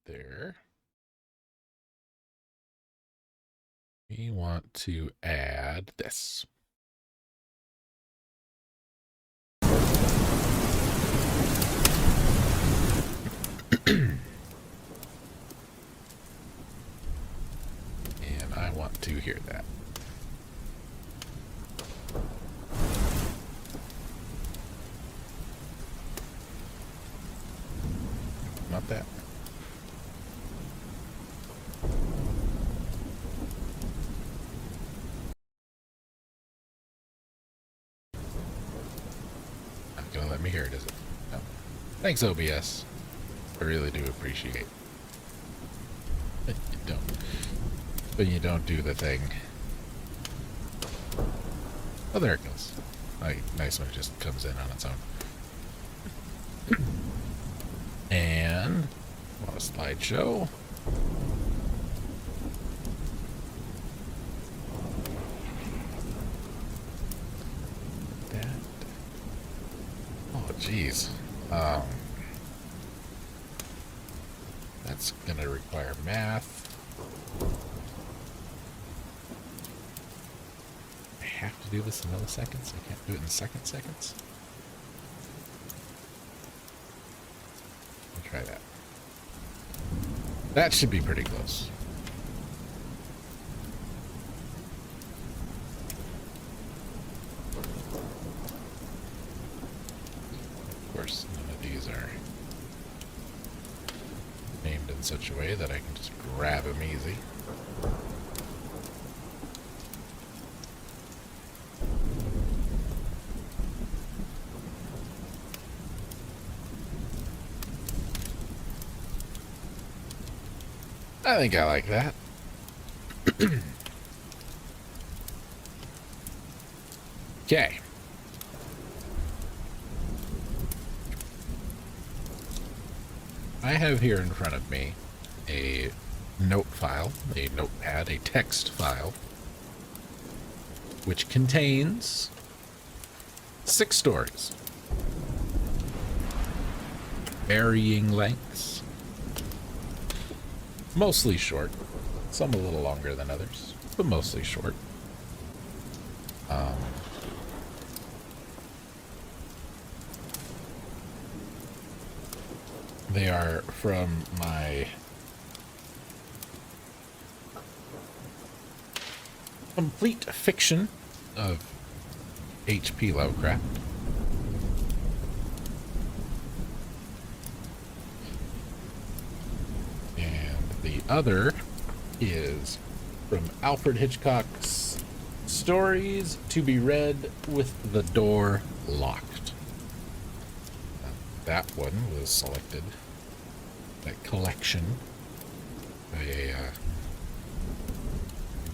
there. We want to add this. And I want to hear that. Not that. Not gonna let me hear it, is it? No. Thanks, OBS. I really do appreciate. But you don't. But you don't do the thing. Oh, there it goes. Nice when it just comes in on its own. And want a slideshow. That. Oh, geez. That's gonna require math. I have to do this in milliseconds. I can't do it in seconds. I'll try that. That should be pretty close. Of course, none of these are named in such a way that I can just grab them easy. I think I like that. Okay. I have here in front of me a note file, a notepad, a text file, which contains 6 stories. Varying lengths. Mostly short. Some a little longer than others, but mostly short. They are from my complete fiction of H.P. Lovecraft. And the other is from Alfred Hitchcock's Stories to be Read with the Door Locked. That one was selected, that collection, by a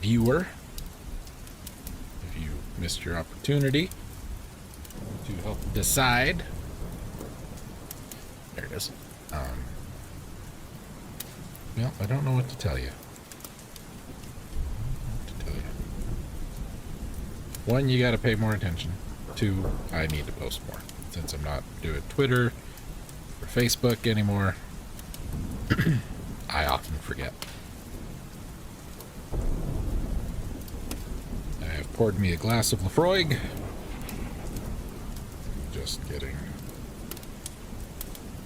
viewer. If you missed your opportunity to help decide, there it is. Well, I don't know what to tell you. One, you gotta pay more attention. Two, I need to post more. Since I'm not doing Twitter or Facebook anymore, I often forget. I have poured me a glass of Lafroig. Just getting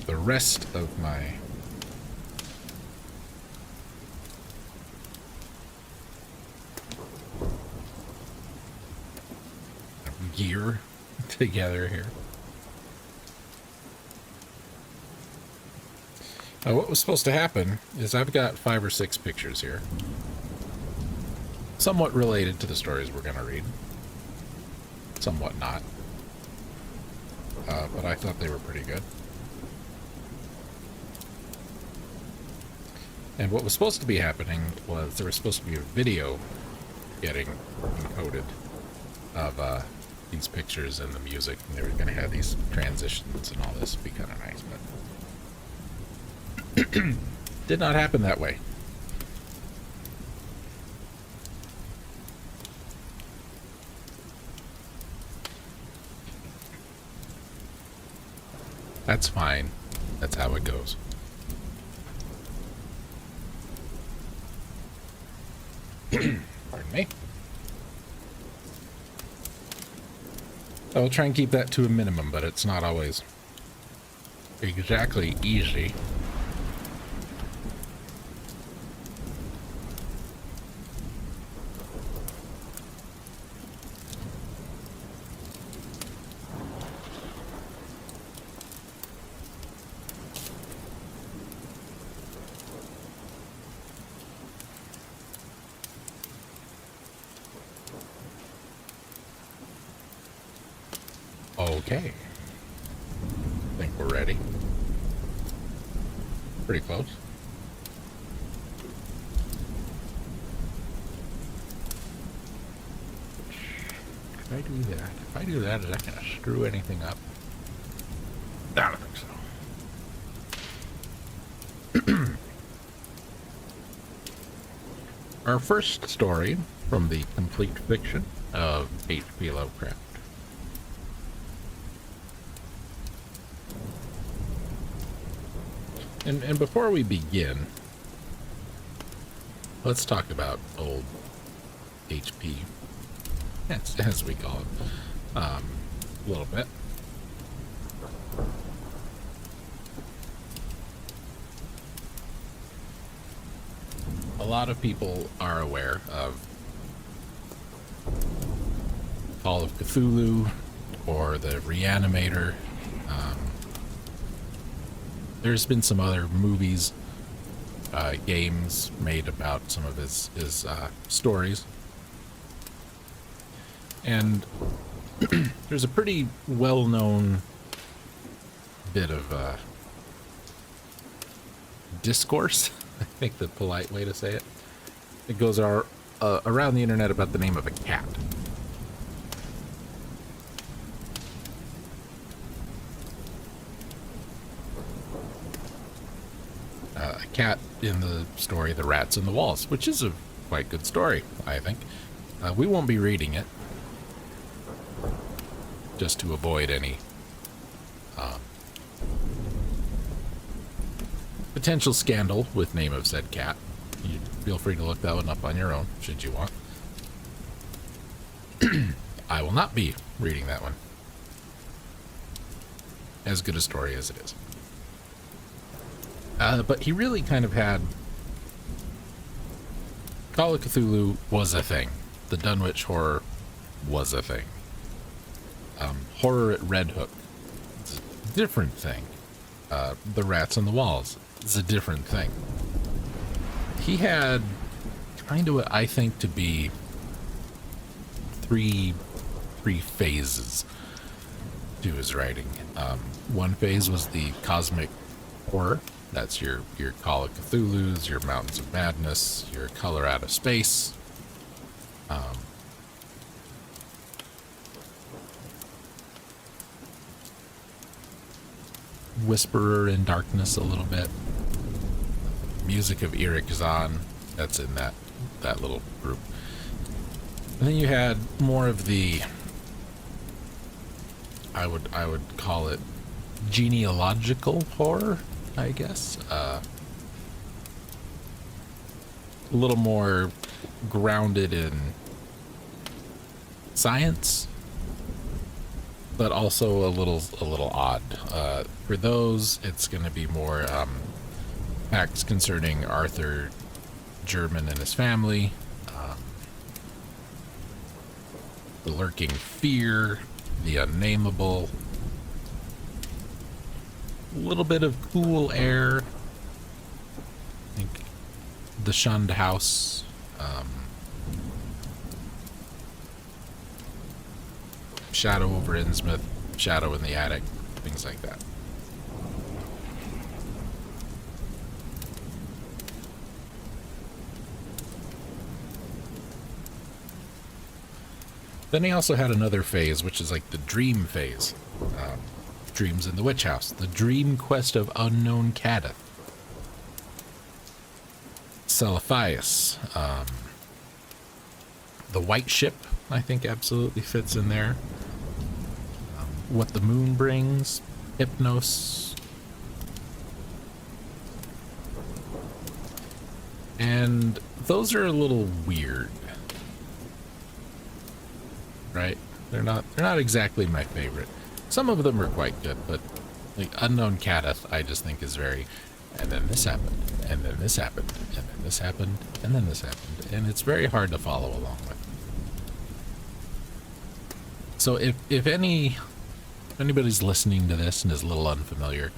the rest of my gear together here. What was supposed to happen is I've got 5 or 6 pictures here, somewhat related to the stories we're going to read, somewhat not, but I thought they were pretty good. And what was supposed to be happening was there was supposed to be a video getting encoded of these pictures and the music, and they were going to have these transitions and all this. Be kind of nice, but did not happen that way. That's fine. That's how it goes. Pardon me. I'll try and keep that to a minimum, but it's not always exactly easy. Okay. I think we're ready. Pretty close. If I do that, is that going to screw anything up? I don't think so. Our first story from the complete fiction of H.P. Lovecraft. And before we begin, let's talk about old HP, as we call it, a little bit. A lot of people are aware of Call of Cthulhu or the Reanimator. There's been some other movies, games made about some of his stories. And there's a pretty well-known bit of discourse, I think the polite way to say it. It goes around the internet about the name of a cat. Cat in the story The Rats in the Walls, which is a quite good story, I think. We won't be reading it, just to avoid any potential scandal with name of said cat. You feel free to look that one up on your own, should you want. I will not be reading that one. As good a story as it is. But he really kind of had... Call of Cthulhu was a thing. The Dunwich Horror was a thing. Horror at Red Hook is a different thing. The Rats in the Walls is a different thing. He had kind of what I think to be three phases to his writing. One phase was the cosmic horror. That's your Call of Cthulhu's, your Mountains of Madness, your Color Out of Space. Whisperer in Darkness a little bit. Music of Eric Zahn, that's in that little group. And then you had more of the, I would call it genealogical horror, I guess. A little more grounded in science, but also a little odd. For those, it's going to be more facts concerning Arthur German and his family, the lurking fear, the unnameable, a little bit of cool air, I think the shunned house, shadow over Innsmouth, shadow in the attic, things like that. Then he also had another phase, which is like the dream phase. Dreams in the Witch House, the Dream Quest of Unknown Cadith, Celiphias, the White Ship, I think absolutely fits in there. What the Moon Brings, Hypnos. And those are a little weird, right? They're not exactly my favorite. Some of them are quite good, but like Unknown Cadith, I just think is very, and then this happened, and then this happened, and then this happened, and then this happened, and it's very hard to follow along with. So if anybody's listening to this and is a little unfamiliar,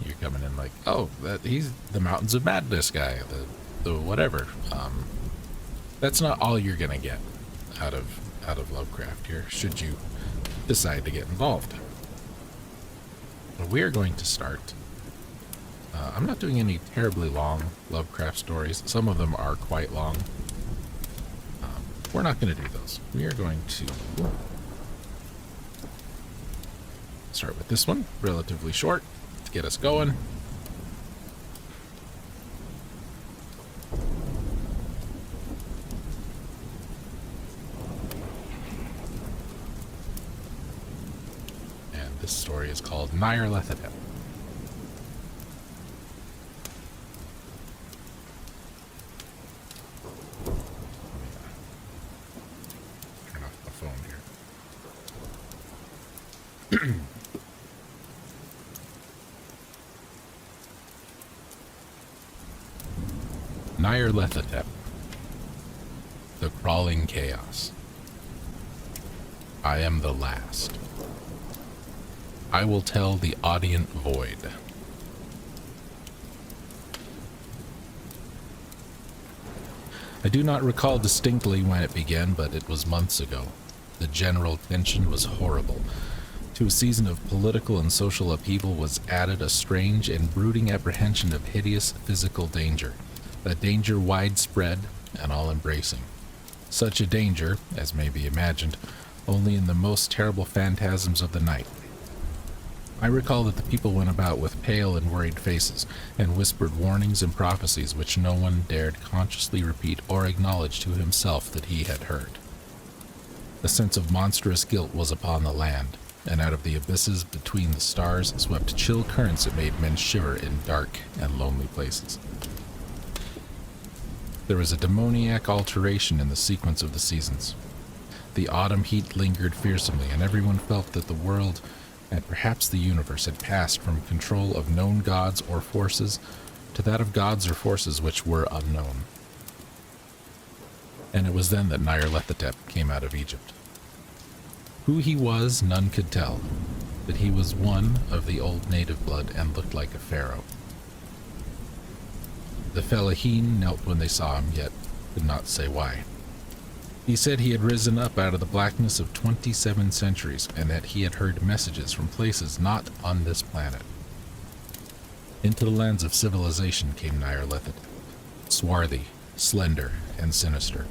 you're coming in like, oh, he's the Mountains of Madness guy, the whatever. That's not all you're gonna get out of Lovecraft here, should you decide to get involved. But we are going to start. I'm not doing any terribly long Lovecraft stories. Some of them are quite long. We're not going to do those. We are going to start with this one, relatively short, to get us going. And this story is called Nyarlathotep. Turn off the phone here. Nyarlathotep, the crawling chaos. I am the last. I will tell the audient void. I do not recall distinctly when it began, but it was months ago. The general tension was horrible. To a season of political and social upheaval was added a strange and brooding apprehension of hideous physical danger. A danger widespread and all-embracing. Such a danger, as may be imagined, only in the most terrible phantasms of the night. I recall that the people went about with pale and worried faces, and whispered warnings and prophecies which no one dared consciously repeat or acknowledge to himself that he had heard. A sense of monstrous guilt was upon the land, and out of the abysses between the stars swept chill currents that made men shiver in dark and lonely places. There was a demoniac alteration in the sequence of the seasons. The autumn heat lingered fearsomely, and everyone felt that the world, and perhaps the universe, had passed from control of known gods or forces to that of gods or forces which were unknown. And it was then that Nyarlathotep came out of Egypt. Who he was, none could tell, but he was one of the old native blood and looked like a pharaoh. The Fellahin knelt when they saw him, yet could not say why. He said he had risen up out of the blackness of 27 centuries, and that he had heard messages from places not on this planet. Into the lands of civilization came Nyarlathotep, swarthy, slender, and sinister,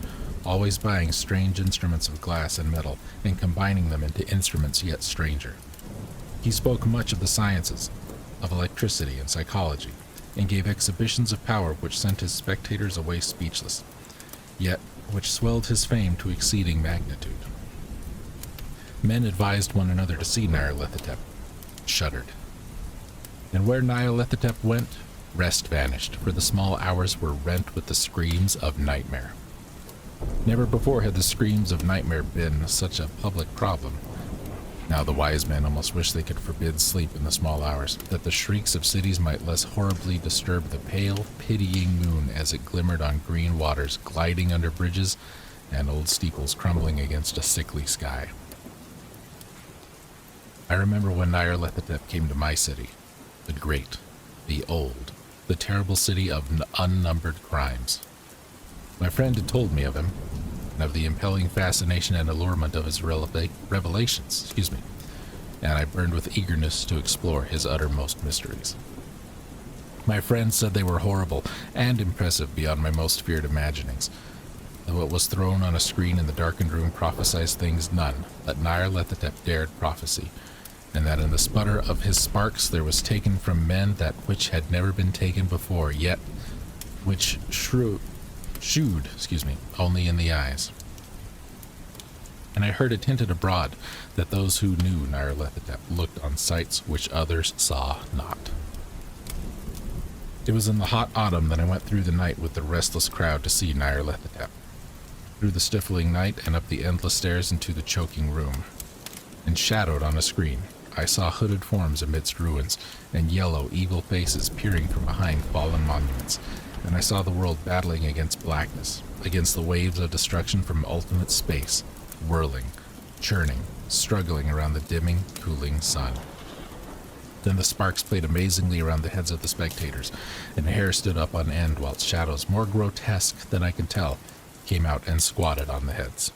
always buying strange instruments of glass and metal, and combining them into instruments yet stranger. He spoke much of the sciences, of electricity and psychology, and gave exhibitions of power which sent his spectators away speechless, yet which swelled his fame to exceeding magnitude. Men advised one another to see Nyarlathotep, shuddered. And where Nyarlathotep went, rest vanished, for the small hours were rent with the screams of nightmare. Never before had the screams of nightmare been such a public problem. Now the wise men almost wish they could forbid sleep in the small hours, that the shrieks of cities might less horribly disturb the pale, pitying moon as it glimmered on green waters gliding under bridges and old steeples crumbling against a sickly sky. I remember when Nyarlathotep came to my city, the great, the old, the terrible city of unnumbered crimes. My friend had told me of him, and of the impelling fascination and allurement of his revelations, and I burned with eagerness to explore his uttermost mysteries. My friend said they were horrible and impressive beyond my most feared imaginings, though what was thrown on a screen in the darkened room prophesied things none but Nyarlathotep dared prophecy, and that in the sputter of his sparks there was taken from men that which had never been taken before, yet which shewed only in the eyes. And I heard it hinted abroad that those who knew Nyarlathotep looked on sights which others saw not. It was in the hot autumn that I went through the night with the restless crowd to see Nyarlathotep. Through the stifling night and up the endless stairs into the choking room. And shadowed on a screen, I saw hooded forms amidst ruins, and yellow, evil faces peering from behind fallen monuments, and I saw the world battling against blackness, against the waves of destruction from ultimate space, whirling, churning, struggling around the dimming, cooling sun. Then the sparks played amazingly around the heads of the spectators, and hair stood up on end whilst shadows more grotesque than I can tell came out and squatted on the heads.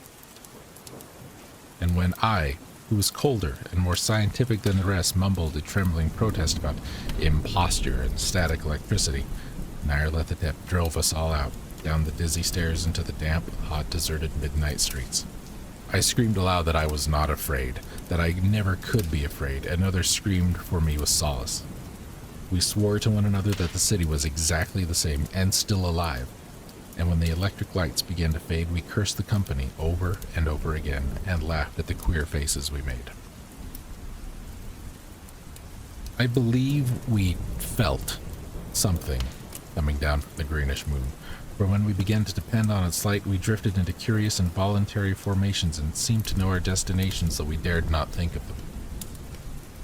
And when I, who was colder and more scientific than the rest, mumbled a trembling protest about imposture and static electricity, Nyarlathotep drove us all out, down the dizzy stairs into the damp, hot, deserted midnight streets. I screamed aloud that I was not afraid, that I never could be afraid, and others screamed for me with solace. We swore to one another that the city was exactly the same and still alive, and when the electric lights began to fade, we cursed the company over and over again and laughed at the queer faces we made. I believe we felt something coming down from the greenish moon, for when we began to depend on its light, we drifted into curious and voluntary formations and seemed to know our destinations, though we dared not think of them.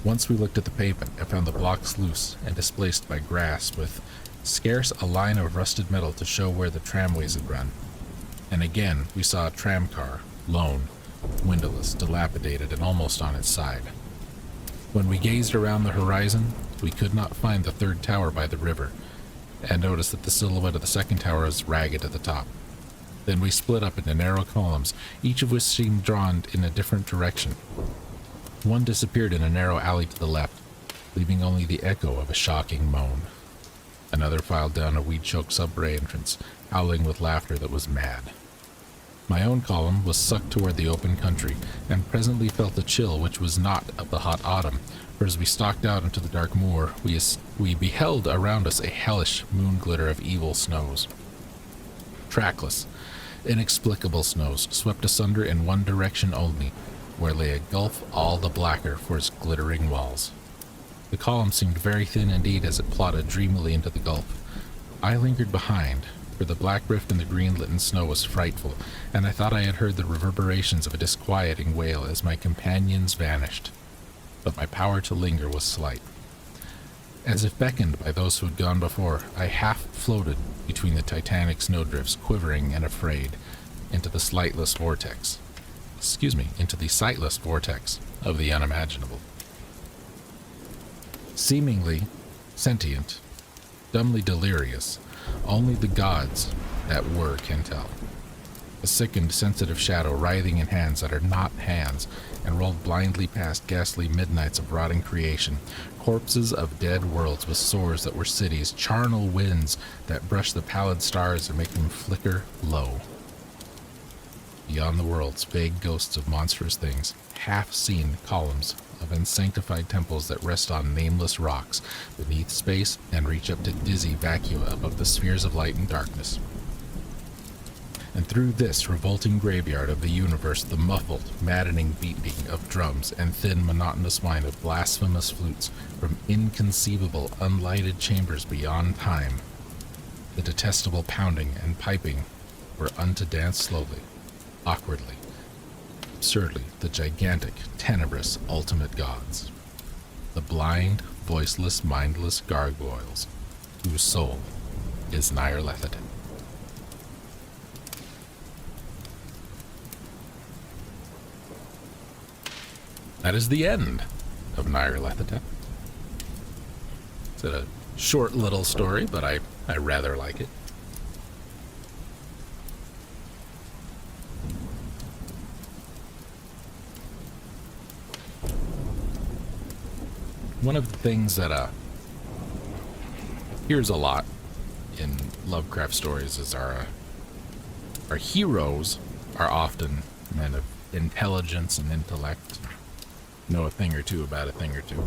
Once we looked at the pavement and found the blocks loose and displaced by grass, with scarce a line of rusted metal to show where the tramways had run. And again we saw a tram car, lone, windowless, dilapidated, and almost on its side. When we gazed around the horizon, we could not find the third tower by the river, and noticed that the silhouette of the second tower was ragged at the top. Then we split up into narrow columns, each of which seemed drawn in a different direction. One disappeared in a narrow alley to the left, leaving only the echo of a shocking moan. Another filed down a weed-choked subway entrance, howling with laughter that was mad. My own column was sucked toward the open country, and presently felt a chill which was not of the hot autumn, for as we stalked out into the dark moor, we beheld around us a hellish moon glitter of evil snows. Trackless, inexplicable snows swept asunder in one direction only, where lay a gulf all the blacker for its glittering walls. The column seemed very thin indeed as it plodded dreamily into the gulf. I lingered behind, for the black rift in the green-litten snow was frightful, and I thought I had heard the reverberations of a disquieting wail as my companions vanished. But my power to linger was slight. As if beckoned by those who had gone before, I half floated between the titanic snowdrifts, quivering and afraid, into the sightless vortex of the unimaginable. Seemingly sentient, dumbly delirious, only the gods that were can tell. A sickened, sensitive shadow writhing in hands that are not hands, and rolled blindly past ghastly midnights of rotting creation, corpses of dead worlds with sores that were cities, charnel winds that brush the pallid stars and make them flicker low. Beyond the worlds, vague ghosts of monstrous things, half-seen columns of unsanctified temples that rest on nameless rocks beneath space and reach up to dizzy vacua above the spheres of light and darkness. And through this revolting graveyard of the universe, the muffled, maddening beating of drums and thin, monotonous whine of blasphemous flutes from inconceivable, unlighted chambers beyond time, the detestable pounding and piping were unto dance slowly, awkwardly, absurdly, the gigantic, tenebrous, ultimate gods, the blind, voiceless, mindless gargoyles, whose soul is Nyarlathotep. That is the end of Nyarlathotep. It's a short little story, but I rather like it. One of the things that appears a lot in Lovecraft stories is our heroes are often men of intelligence and intellect, know a thing or two about a thing or two.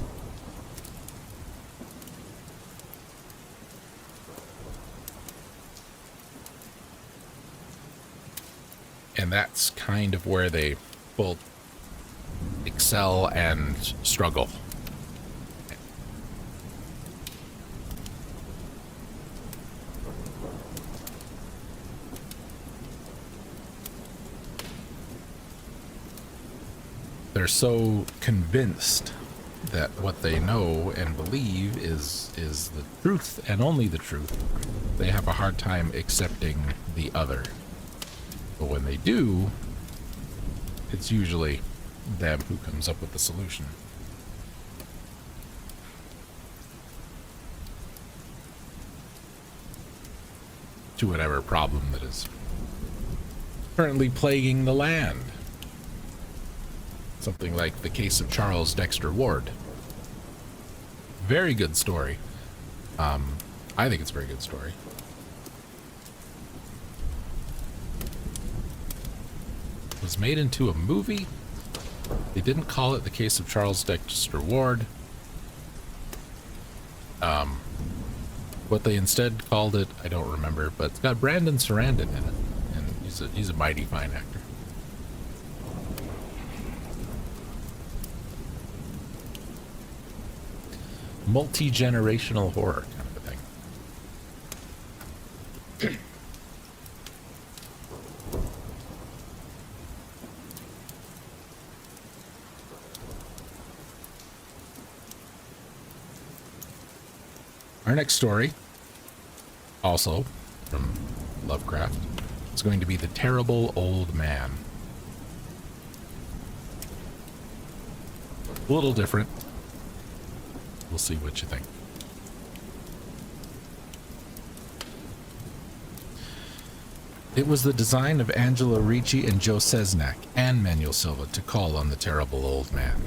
And that's kind of where they both excel and struggle. they're so convinced that what they know and believe is the truth and only the truth, they have a hard time accepting the other. But when they do, it's usually them who comes up with the solution. To whatever problem that is currently plaguing the land. Something like the case of Charles Dexter Ward. Very good story. I think it's a very good story. It was made into a movie. They didn't call it the case of Charles Dexter Ward. What they instead called it, I don't remember, but it's got Brandon Sarandon in it, and he's a mighty fine actor. Multi-generational horror kind of a thing. Our next story, also from Lovecraft, is going to be The Terrible Old Man. A little different. We'll see what you think. It was the design of Angelo Ricci and Joe Sesnak and Manuel Silva to call on the terrible old man.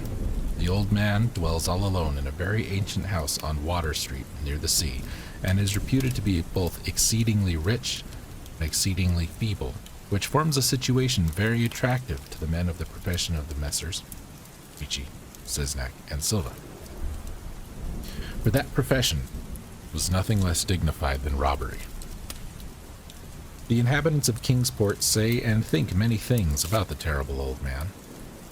The old man dwells all alone in a very ancient house on Water Street near the sea, and is reputed to be both exceedingly rich and exceedingly feeble, which forms a situation very attractive to the men of the profession of the Messrs. Ricci, Sesnak, and Silva. For that profession was nothing less dignified than robbery. The inhabitants of Kingsport say and think many things about the terrible old man,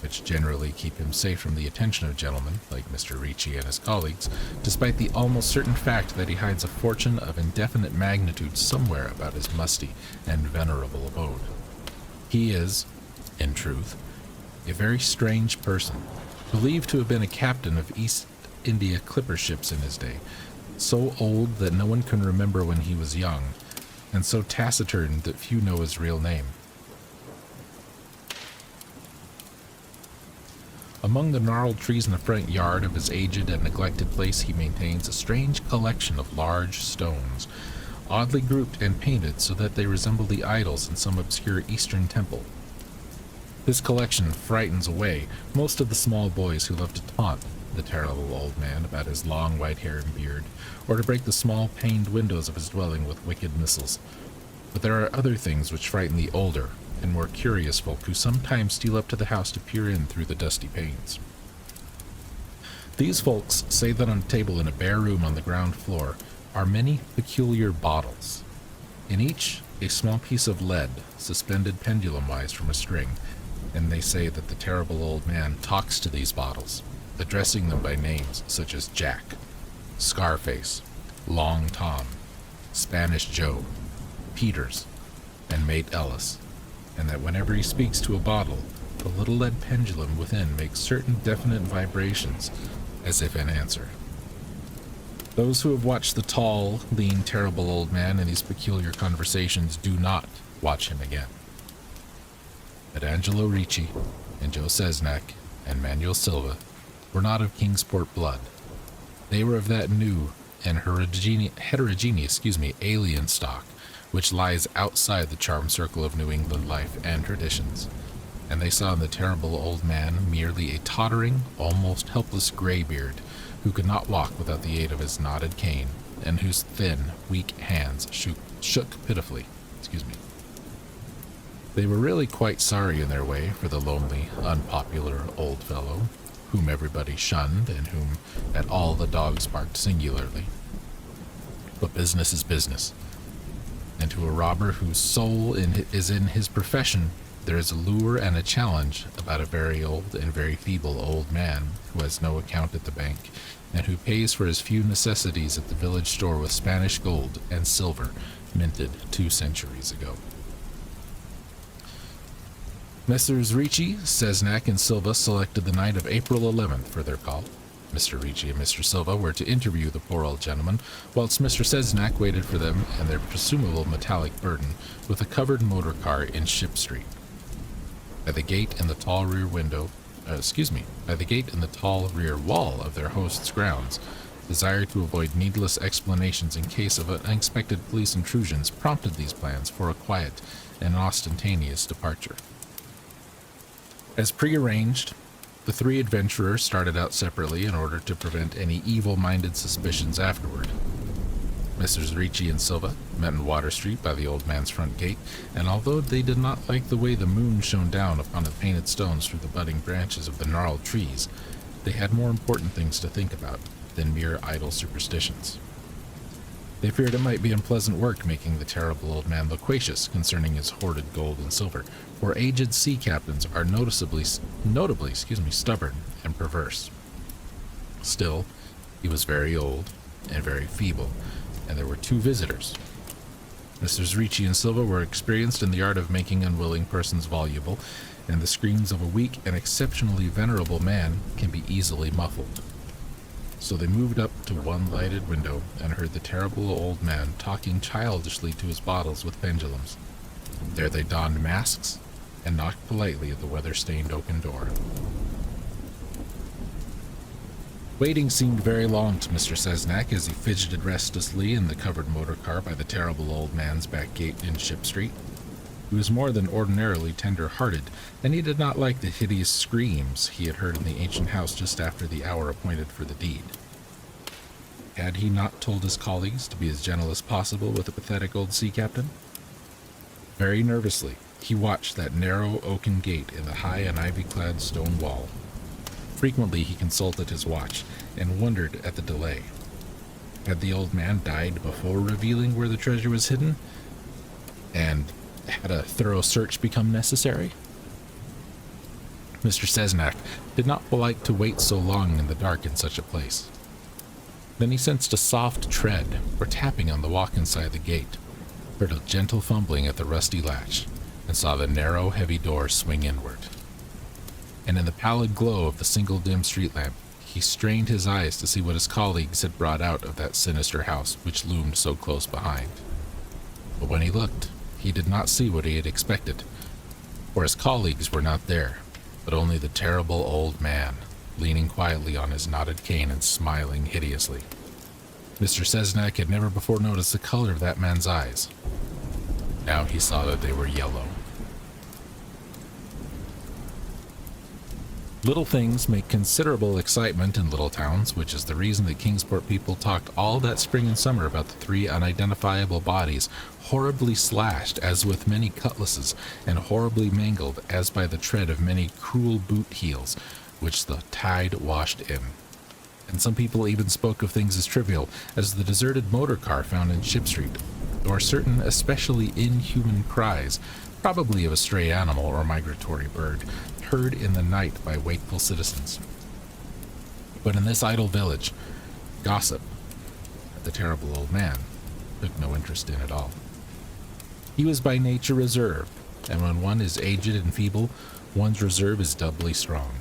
which generally keep him safe from the attention of gentlemen like Mr. Ricci and his colleagues, despite the almost certain fact that he hides a fortune of indefinite magnitude somewhere about his musty and venerable abode. He is, in truth, a very strange person, believed to have been a captain of East India clipper ships in his day, so old that no one can remember when he was young, and so taciturn that few know his real name. Among the gnarled trees in the front yard of his aged and neglected place he maintains a strange collection of large stones, oddly grouped and painted so that they resemble the idols in some obscure Eastern temple. This collection frightens away most of the small boys who love to taunt the terrible old man about his long white hair and beard, or to break the small paned windows of his dwelling with wicked missiles. But there are other things which frighten the older and more curious folk who sometimes steal up to the house to peer in through the dusty panes. These folks say that on a table in a bare room on the ground floor are many peculiar bottles, in each a small piece of lead suspended pendulum-wise from a string, and they say that the terrible old man talks to these bottles, addressing them by names such as Jack, Scarface, Long Tom, Spanish Joe, Peters, and Mate Ellis, and that whenever he speaks to a bottle, the little lead pendulum within makes certain definite vibrations, as if in answer. Those who have watched the tall, lean, terrible old man in these peculiar conversations do not watch him again. But Angelo Ricci and Joe Sesnak and Manuel Silva were not of Kingsport blood. They were of that new and heterogeneous alien stock which lies outside the charmed circle of New England life and traditions, and they saw in the terrible old man merely a tottering, almost helpless graybeard who could not walk without the aid of his knotted cane, and whose thin, weak hands shook pitifully. They were really quite sorry in their way for the lonely, unpopular old fellow, whom everybody shunned and whom at all the dogs barked singularly. But business is business, and to a robber whose soul is in his profession, there is a lure and a challenge about a very old and very feeble old man who has no account at the bank, and who pays for his few necessities at the village store with Spanish gold and silver minted 2 centuries ago. Messrs. Ricci, Cesnak, and Silva selected the night of April 11th for their call. Mr. Ricci and Mr. Silva were to interview the poor old gentleman, whilst Mr. Cesnak waited for them and their presumable metallic burden with a covered motor car in Ship Street. By the gate in the tall rear wall of their host's grounds, desire to avoid needless explanations in case of unexpected police intrusions prompted these plans for a quiet and ostentatious departure. As prearranged, the three adventurers started out separately in order to prevent any evil-minded suspicions afterward. Messrs. Ricci and Silva met in Water Street by the old man's front gate, and although they did not like the way the moon shone down upon the painted stones through the budding branches of the gnarled trees, they had more important things to think about than mere idle superstitions. They feared it might be unpleasant work making the terrible old man loquacious concerning his hoarded gold and silver, for aged sea captains are notably stubborn and perverse. Still, he was very old and very feeble, and there were two visitors. Messrs. Ricci and Silva were experienced in the art of making unwilling persons voluble, and the screams of a weak and exceptionally venerable man can be easily muffled. So they moved up to one lighted window and heard the terrible old man talking childishly to his bottles with pendulums. There they donned masks and knocked politely at the weather-stained oaken door. Waiting seemed very long to Mr. Cesnak as he fidgeted restlessly in the covered motor car by the terrible old man's back gate in Ship Street. He was more than ordinarily tender-hearted, and he did not like the hideous screams he had heard in the ancient house just after the hour appointed for the deed. Had he not told his colleagues to be as gentle as possible with the pathetic old sea captain? Very nervously, he watched that narrow oaken gate in the high and ivy-clad stone wall. Frequently he consulted his watch and wondered at the delay. Had the old man died before revealing where the treasure was hidden? And had a thorough search become necessary? Mr. Cesnak did not like to wait so long in the dark in such a place. Then he sensed a soft tread or tapping on the walk inside the gate, heard a gentle fumbling at the rusty latch, and saw the narrow, heavy door swing inward. And in the pallid glow of the single dim street lamp, he strained his eyes to see what his colleagues had brought out of that sinister house which loomed so close behind. But when he looked, he did not see what he had expected, for his colleagues were not there, but only the terrible old man, leaning quietly on his knotted cane and smiling hideously. Mr. Cesnak had never before noticed the color of that man's eyes. Now he saw that they were yellow. Little things make considerable excitement in little towns, which is the reason the Kingsport people talked all that spring and summer about the three unidentifiable bodies, horribly slashed as with many cutlasses, and horribly mangled as by the tread of many cruel boot heels, which the tide washed in. And some people even spoke of things as trivial as the deserted motor car found in Ship Street, or certain especially inhuman cries, probably of a stray animal or migratory bird, heard in the night by wakeful citizens. But in this idle village, gossip, the terrible old man, took no interest in at all. He was by nature reserved, and when one is aged and feeble, one's reserve is doubly strong.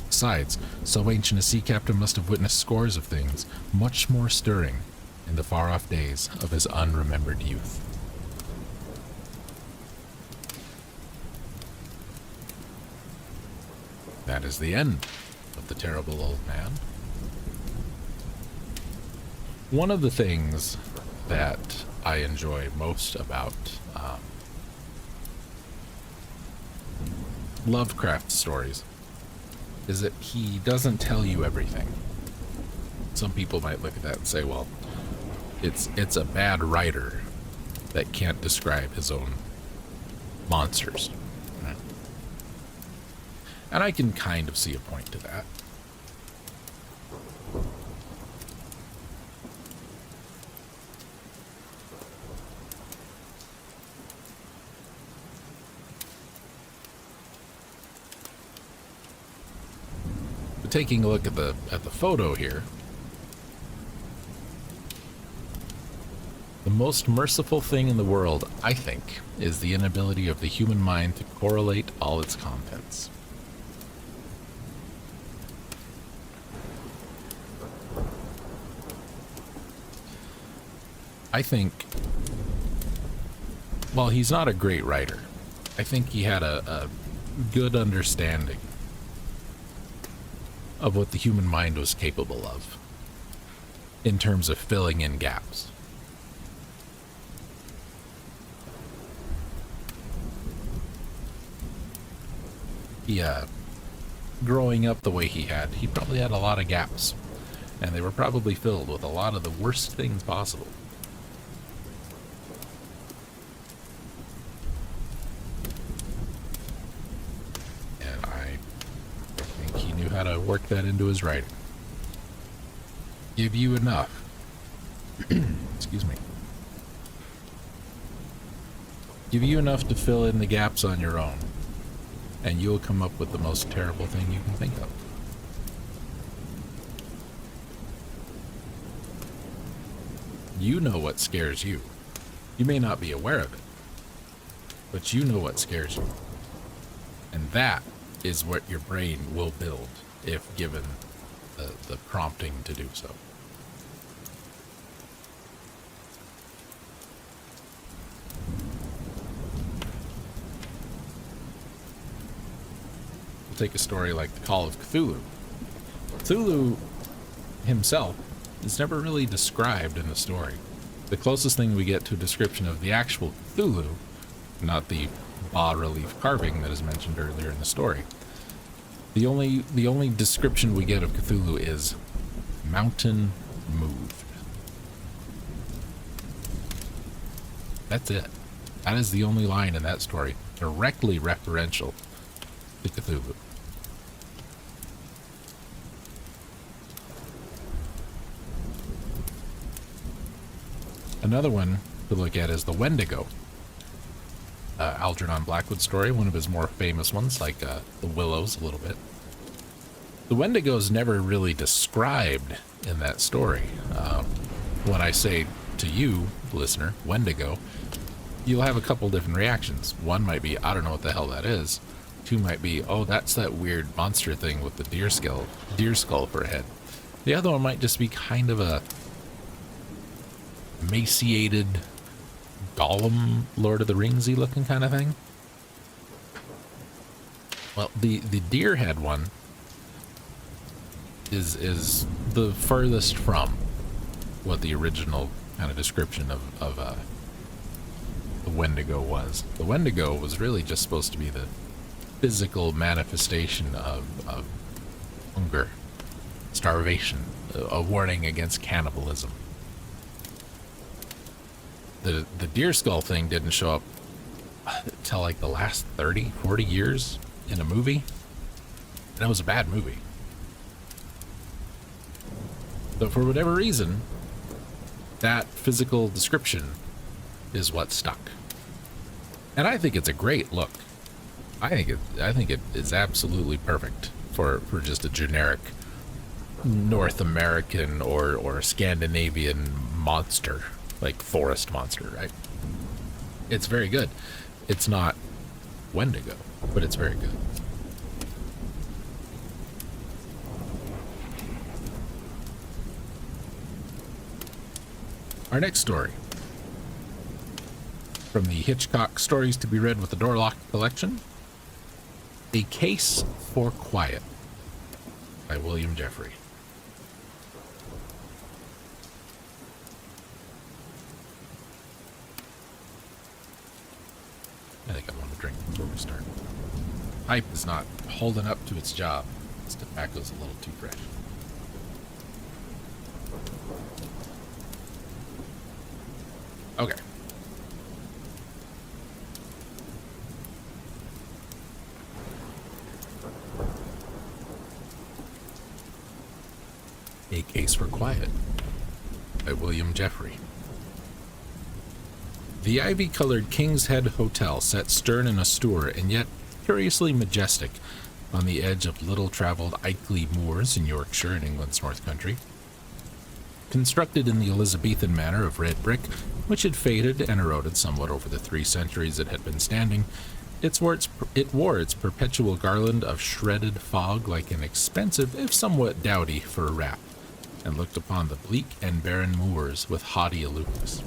Besides, so ancient a sea captain must have witnessed scores of things much more stirring in the far-off days of his unremembered youth. That is the end of the terrible old man. One of the things that I enjoy most about Lovecraft stories is that he doesn't tell you everything. Some people might look at that and say, well, it's a bad writer that can't describe his own monsters. Right? And I can kind of see a point to that. But taking a look at the photo here, the most merciful thing in the world, I think, is the inability of the human mind to correlate all its contents. I think, while he's not a great writer, I think he had a good understanding of what the human mind was capable of in terms of filling in gaps. Yeah, growing up the way he probably had a lot of gaps, and they were probably filled with a lot of the worst things possible. And I think he knew how to work that into his writing. Give you enough. Excuse me. Give you enough to fill in the gaps on your own, and you'll come up with the most terrible thing you can think of. You know what scares you. You may not be aware of it, but you know what scares you. And that is what your brain will build if given the prompting to do so. Take a story like the Call of Cthulhu. Cthulhu himself is never really described in the story. The closest thing we get to a description of the actual Cthulhu, not the bas-relief carving that is mentioned earlier in the story. The only description we get of Cthulhu is mountain moved. That's it. That is the only line in that story directly referential to Cthulhu. Another one to look at is the Wendigo. Algernon Blackwood's story, one of his more famous ones, like the Willows a little bit. The Wendigo is never really described in that story. When I say to you, listener, Wendigo, you'll have a couple different reactions. One might be, I don't know what the hell that is. Two might be, oh, that's that weird monster thing with the deer skull for a head. The other one might just be kind of a emaciated Gollum, Lord of the Ringsy looking kind of thing. Well, the deer head one is the furthest from what the original kind of description of the Wendigo was. The Wendigo was really just supposed to be the physical manifestation of hunger, starvation, a warning against cannibalism. The deer skull thing didn't show up until like the last 30, 40 years in a movie. And it was a bad movie. But for whatever reason, that physical description is what stuck. And I think it's a great look. I think it is absolutely perfect for just a generic North American or Scandinavian monster, like forest monster, right? It's very good. It's not Wendigo, but it's very good. Our next story, from the Hitchcock Stories to be Read with the Door Locked collection, A Case for Quiet by William Jeffrey. I think I want to drink before we start. Pipe is not holding up to its job. This tobacco's a little too fresh. Okay. A Case for Quiet by William Jeffrey. The ivy-colored King's Head Hotel sat stern and austere and yet curiously majestic on the edge of little-traveled Ilkley moors in Yorkshire in England's North Country. Constructed in the Elizabethan manner of red brick, which had faded and eroded somewhat over the 3 centuries it had been standing, it wore its perpetual garland of shredded fog like an expensive, if somewhat dowdy, fur wrap, and looked upon the bleak and barren moors with haughty aloofness.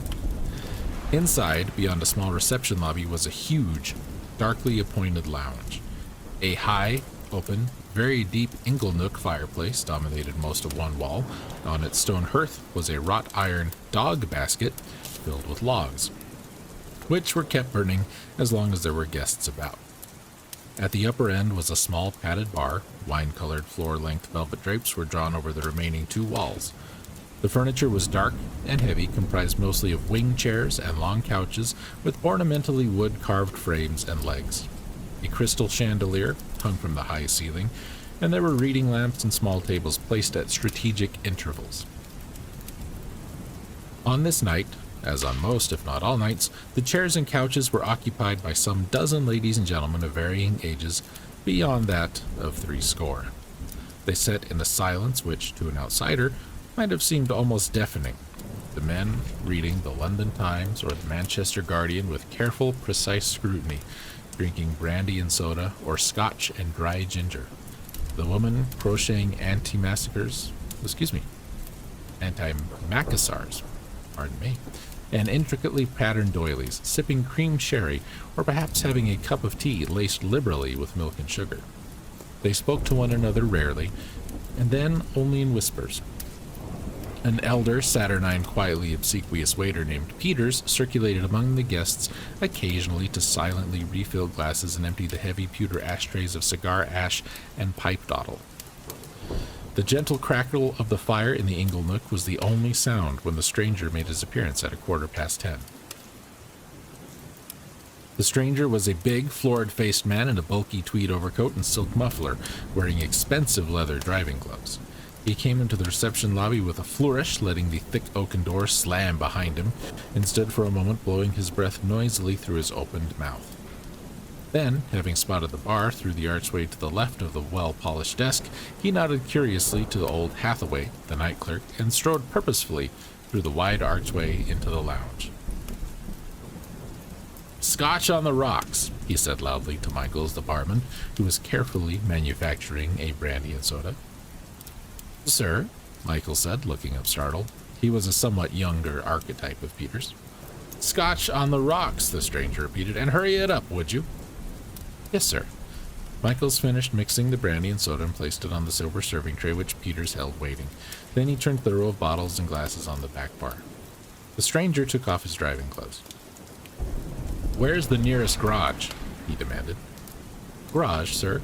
Inside, beyond a small reception lobby, was a huge, darkly appointed lounge. A high, open, very deep inglenook fireplace dominated most of one wall. On its stone hearth was a wrought iron dog basket filled with logs, which were kept burning as long as there were guests about. At the upper end was a small padded bar. Wine-colored floor-length velvet drapes were drawn over the remaining 2 walls. The furniture was dark and heavy, comprised mostly of wing chairs and long couches with ornamentally wood-carved frames and legs. A crystal chandelier hung from the high ceiling, and there were reading lamps and small tables placed at strategic intervals. On this night, as on most, if not all nights, the chairs and couches were occupied by some dozen ladies and gentlemen of varying ages, beyond that of 60. They sat in a silence which, to an outsider, might have seemed almost deafening. The men reading the London Times or the Manchester Guardian with careful, precise scrutiny, drinking brandy and soda or scotch and dry ginger. The woman crocheting antimacassars, and intricately patterned doilies, sipping cream sherry, or perhaps having a cup of tea laced liberally with milk and sugar. They spoke to one another rarely, and then only in whispers. An elder, saturnine, quietly obsequious waiter named Peters circulated among the guests occasionally to silently refill glasses and empty the heavy pewter ashtrays of cigar ash and pipe dottle. The gentle crackle of the fire in the inglenook was the only sound when the stranger made his appearance at 10:15. The stranger was a big, florid-faced man in a bulky tweed overcoat and silk muffler, wearing expensive leather driving gloves. He came into the reception lobby with a flourish, letting the thick oaken door slam behind him, and stood for a moment blowing his breath noisily through his opened mouth. Then, having spotted the bar through the archway to the left of the well-polished desk, he nodded curiously to the old Hathaway, the night clerk, and strode purposefully through the wide archway into the lounge. "Scotch on the rocks," he said loudly to Michaels, the barman, who was carefully manufacturing a brandy and soda. "Sir," Michael said, looking up startled. He was a somewhat younger archetype of Peters. "Scotch on the rocks," the stranger repeated, "and hurry it up, would you?" "Yes, sir." Michaels finished mixing the brandy and soda and placed it on the silver serving tray which Peters held waiting. Then he turned to the row of bottles and glasses on the back bar. The stranger took off his driving gloves. "Where's the nearest garage?" he demanded. "Garage, sir?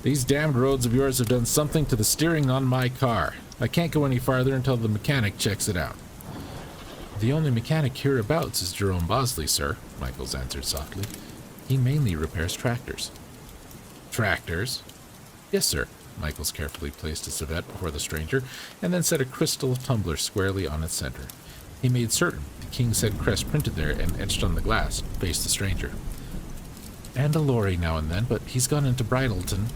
These damned roads of yours have done something to the steering on my car. I can't go any farther until the mechanic checks it out." "The only mechanic hereabouts is Jerome Bosley, sir," Michaels answered softly. "He mainly repairs tractors." "Tractors?" "Yes, sir." Michaels carefully placed a civet before the stranger, and then set a crystal tumbler squarely on its center. He made certain the King's Head crest printed there and etched on the glass faced the stranger. "And a lorry now and then, but he's gone into Bridleton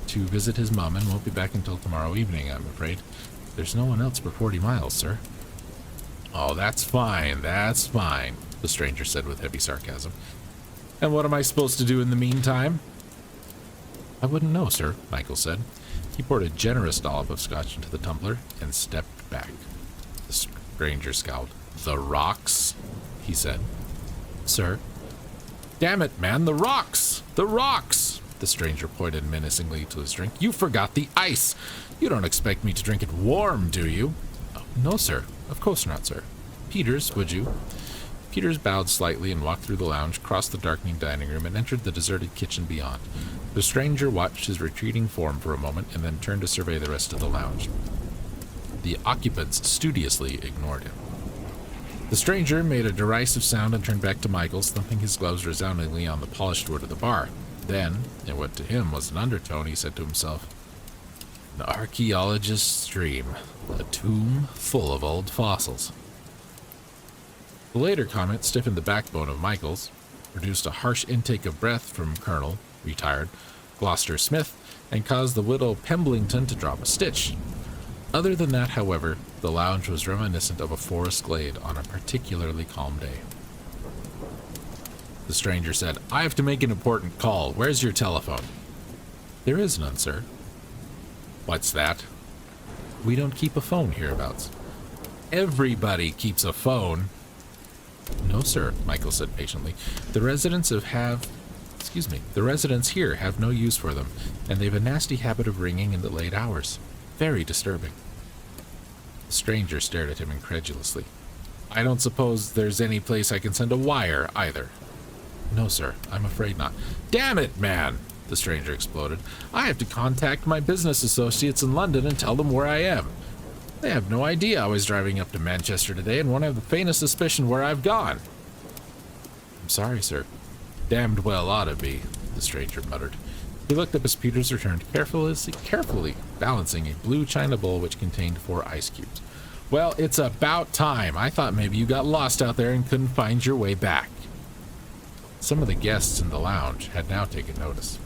to visit his mum and won't be back until tomorrow evening, I'm afraid. There's no one else for 40 miles, sir." "Oh, that's fine, the stranger said with heavy sarcasm. "And what am I supposed to do in the meantime?" "I wouldn't know, sir," Michael said. He poured a generous dollop of scotch into the tumbler and stepped back. The stranger scowled. "The rocks?" he said. "Sir?" "Damn it, man, the rocks! The rocks!" The stranger pointed menacingly to his drink. "You forgot the ice! You don't expect me to drink it warm, do you?" "Oh, no, sir. Of course not, sir. Peters, would you?" Peters bowed slightly and walked through the lounge, crossed the darkening dining room, and entered the deserted kitchen beyond. The stranger watched his retreating form for a moment and then turned to survey the rest of the lounge. The occupants studiously ignored him. The stranger made a derisive sound and turned back to Michaels, thumping his gloves resoundingly on the polished wood of the bar. Then, in what to him was an undertone, he said to himself, "An archaeologist's dream, a tomb full of old fossils." The later comment stiffened the backbone of Michaels, produced a harsh intake of breath from Colonel, retired, Gloucester Smith, and caused the widow Pemblington to drop a stitch. Other than that, however, the lounge was reminiscent of a forest glade on a particularly calm day. The stranger said, "I have to make an important call. Where's your telephone?" "There is none, sir." "What's that?" "We don't keep a phone hereabouts." "Everybody keeps a phone." "No, sir," Michael said patiently. The residents here have no use for them, and they have a nasty habit of ringing in the late hours. Very disturbing." The stranger stared at him incredulously. "I don't suppose there's any place I can send a wire, either?" "No, sir, I'm afraid not." "Damn it, man!" the stranger exploded. "I have to contact my business associates in London and tell them where I am. They have no idea I was driving up to Manchester today and won't have the faintest suspicion where I've gone." "I'm sorry, sir." "Damned well ought to be," the stranger muttered. He looked up as Peters returned, carefully balancing a blue china bowl which contained 4 ice cubes. "Well, it's about time. I thought maybe you got lost out there and couldn't find your way back." Some of the guests in the lounge had now taken notice.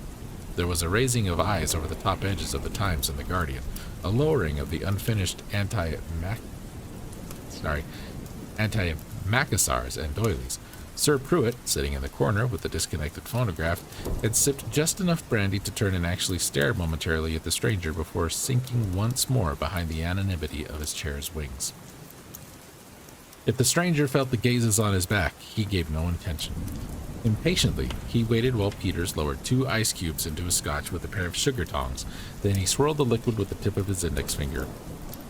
There was a raising of eyes over the top edges of the Times and the Guardian, a lowering of the unfinished anti-macassars and doilies. Sir Pruitt, sitting in the corner with the disconnected phonograph, had sipped just enough brandy to turn and actually stare momentarily at the stranger before sinking once more behind the anonymity of his chair's wings. If the stranger felt the gazes on his back, he gave no intention. Impatiently, he waited while Peters lowered 2 ice cubes into his scotch with a pair of sugar tongs. Then he swirled the liquid with the tip of his index finger.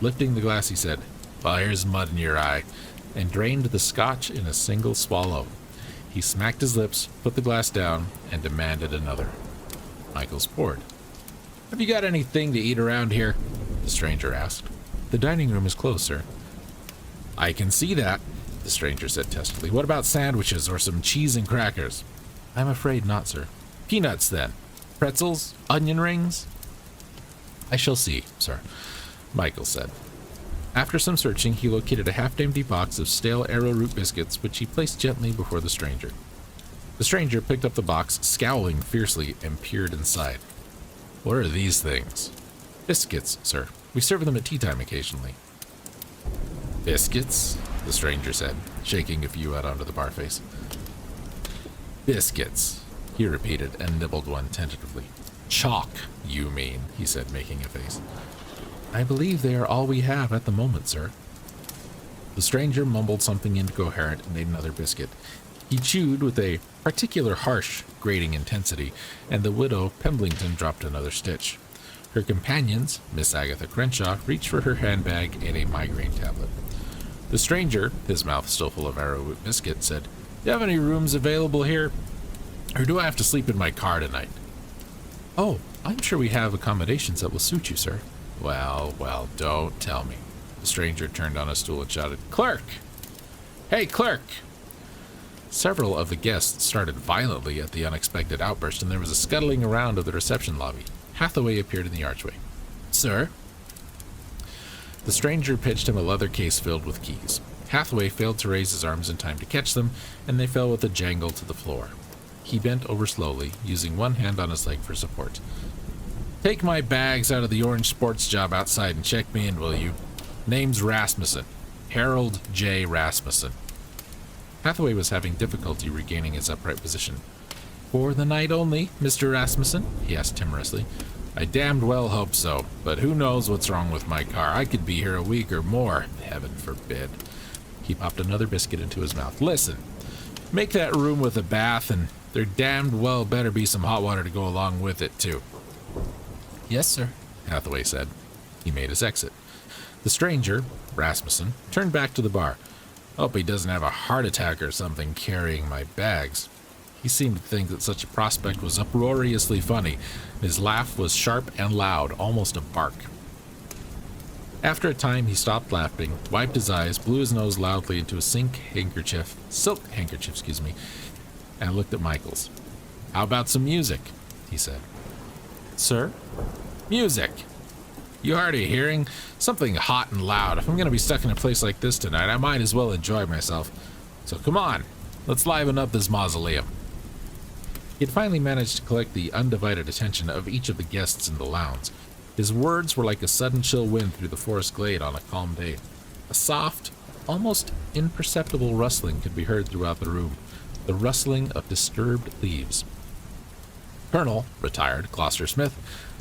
Lifting the glass, he said, "Well, here's mud in your eye," and drained the scotch in a single swallow. He smacked his lips, put the glass down, and demanded another. Michaels poured. "Have you got anything to eat around here?" the stranger asked. "The dining room is closed, sir." "I can see that," the stranger said testily. "What about sandwiches or some cheese and crackers?" "I'm afraid not, sir." "Peanuts, then? Pretzels? Onion rings?" "I shall see, sir," Michael said. After some searching, he located a half-empty box of stale arrowroot biscuits, which he placed gently before the stranger. The stranger picked up the box, scowling fiercely, and peered inside. "What are these things?" "Biscuits, sir. We serve them at tea time occasionally." "Biscuits?" the stranger said, shaking a few out onto the bar face. "Biscuits," he repeated, and nibbled one tentatively. "Chalk, you mean," he said, making a face. "I believe they are all we have at the moment, sir." The stranger mumbled something incoherent and ate another biscuit. He chewed with a particular harsh, grating intensity, and the widow Pemblington dropped another stitch. Her companions, Miss Agatha Crenshaw, reached for her handbag and a migraine tablet. The stranger, his mouth still full of arrowroot biscuit, said, "Do you have any rooms available here? Or do I have to sleep in my car tonight?" "Oh, I'm sure we have accommodations that will suit you, sir." Well, don't tell me." The stranger turned on a stool and shouted, "Clerk! Hey, clerk!" Several of the guests started violently at the unexpected outburst, and there was a scuttling around of the reception lobby. Hathaway appeared in the archway. "Sir?" The stranger pitched him a leather case filled with keys. Hathaway failed to raise his arms in time to catch them, and they fell with a jangle to the floor. He bent over slowly, using one hand on his leg for support. "Take my bags out of the orange sports job outside and check me in, will you? Name's Rasmussen. Harold J. Rasmussen." Hathaway was having difficulty regaining his upright position. "For the night only, Mr. Rasmussen?" he asked timorously. "I damned well hope so, but who knows what's wrong with my car. I could be here a week or more. Heaven forbid." He popped another biscuit into his mouth. "Listen, make that room with a bath, and there damned well better be some hot water to go along with it, too." "Yes, sir," Hathaway said. He made his exit. The stranger, Rasmussen, turned back to the bar. "Hope he doesn't have a heart attack or something carrying my bags." He seemed to think that such a prospect was uproariously funny. His laugh was sharp and loud, almost a bark. After a time, he stopped laughing, wiped his eyes, blew his nose loudly into a silk handkerchief, and looked at Michaels. "How about some music?" he said. "Sir?" "Music. You hard of hearing? Something hot and loud. If I'm going to be stuck in a place like this tonight, I might as well enjoy myself. So come on, let's liven up this mausoleum." He had finally managed to collect the undivided attention of each of the guests in the lounge. His words were like a sudden chill wind through the forest glade on a calm day. A soft, almost imperceptible rustling could be heard throughout the room, the rustling of disturbed leaves. Colonel, retired Gloucester Smith,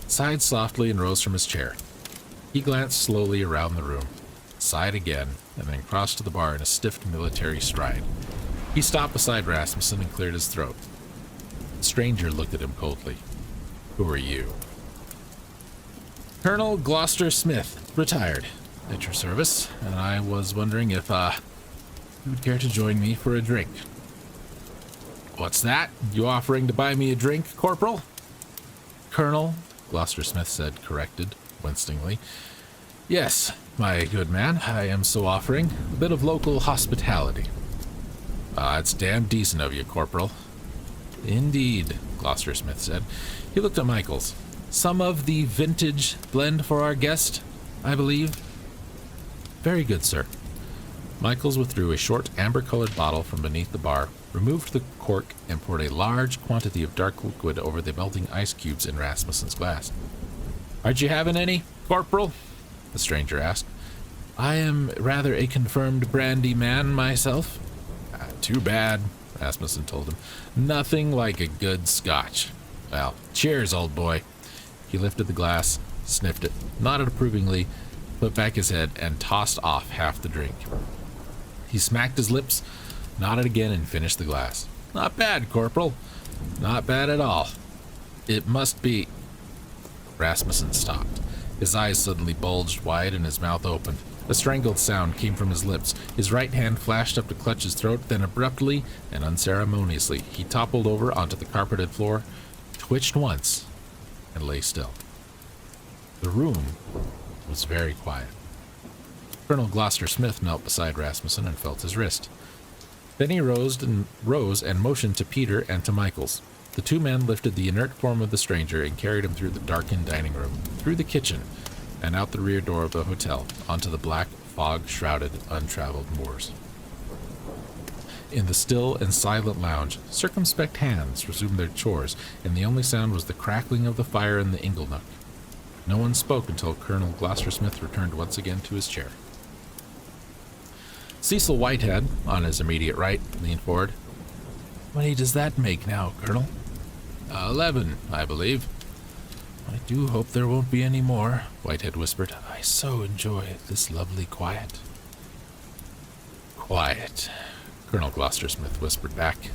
sighed softly and rose from his chair. He glanced slowly around the room, sighed again, and then crossed to the bar in a stiff military stride. He stopped beside Rasmussen and cleared his throat. The stranger looked at him coldly. "Who are you?" "Colonel Gloucester Smith, retired, at your service, and I was wondering if, you would care to join me for a drink." "What's that? You offering to buy me a drink, Corporal?" "Colonel," Gloucester Smith said, corrected, winstingly. "Yes, my good man, I am so offering. A bit of local hospitality." "It's damn decent of you, Corporal." "Indeed," Gloucester Smith said. He looked at Michaels. "Some of the vintage blend for our guest, I believe." "Very good, sir." Michaels withdrew a short amber-colored bottle from beneath the bar, removed the cork, and poured a large quantity of dark liquid over the melting ice cubes in Rasmussen's glass. "Aren't you having any, Corporal?" the stranger asked. "I am rather a confirmed brandy man myself." "Too bad," Rasmussen told him. "Nothing like a good scotch. Well, cheers, old boy." He lifted the glass, sniffed it, nodded approvingly, put back his head, and tossed off half the drink. He smacked his lips, nodded again, and finished the glass. "Not bad, Corporal. Not bad at all. It must be—" Rasmussen stopped. His eyes suddenly bulged wide and his mouth opened. A strangled sound came from his lips. His right hand flashed up to clutch his throat, then abruptly and unceremoniously he toppled over onto the carpeted floor, twitched once, and lay still. The room was very quiet. Colonel Gloucester Smith knelt beside Rasmussen and felt his wrist. Then he rose and motioned to Peter and to Michaels. The two men lifted the inert form of the stranger and carried him through the darkened dining room, through the kitchen, and out the rear door of the hotel, onto the black, fog-shrouded, untraveled moors. In the still and silent lounge, circumspect hands resumed their chores, and the only sound was the crackling of the fire in the inglenook. No one spoke until Colonel Gloucester Smith returned once again to his chair. Cecil Whitehead, on his immediate right, leaned forward. "How many does that make now, Colonel?" 11, I believe." "I do hope there won't be any more," Whitehead whispered. "I so enjoy this lovely quiet." "Quiet," Colonel Gloucester Smith whispered back,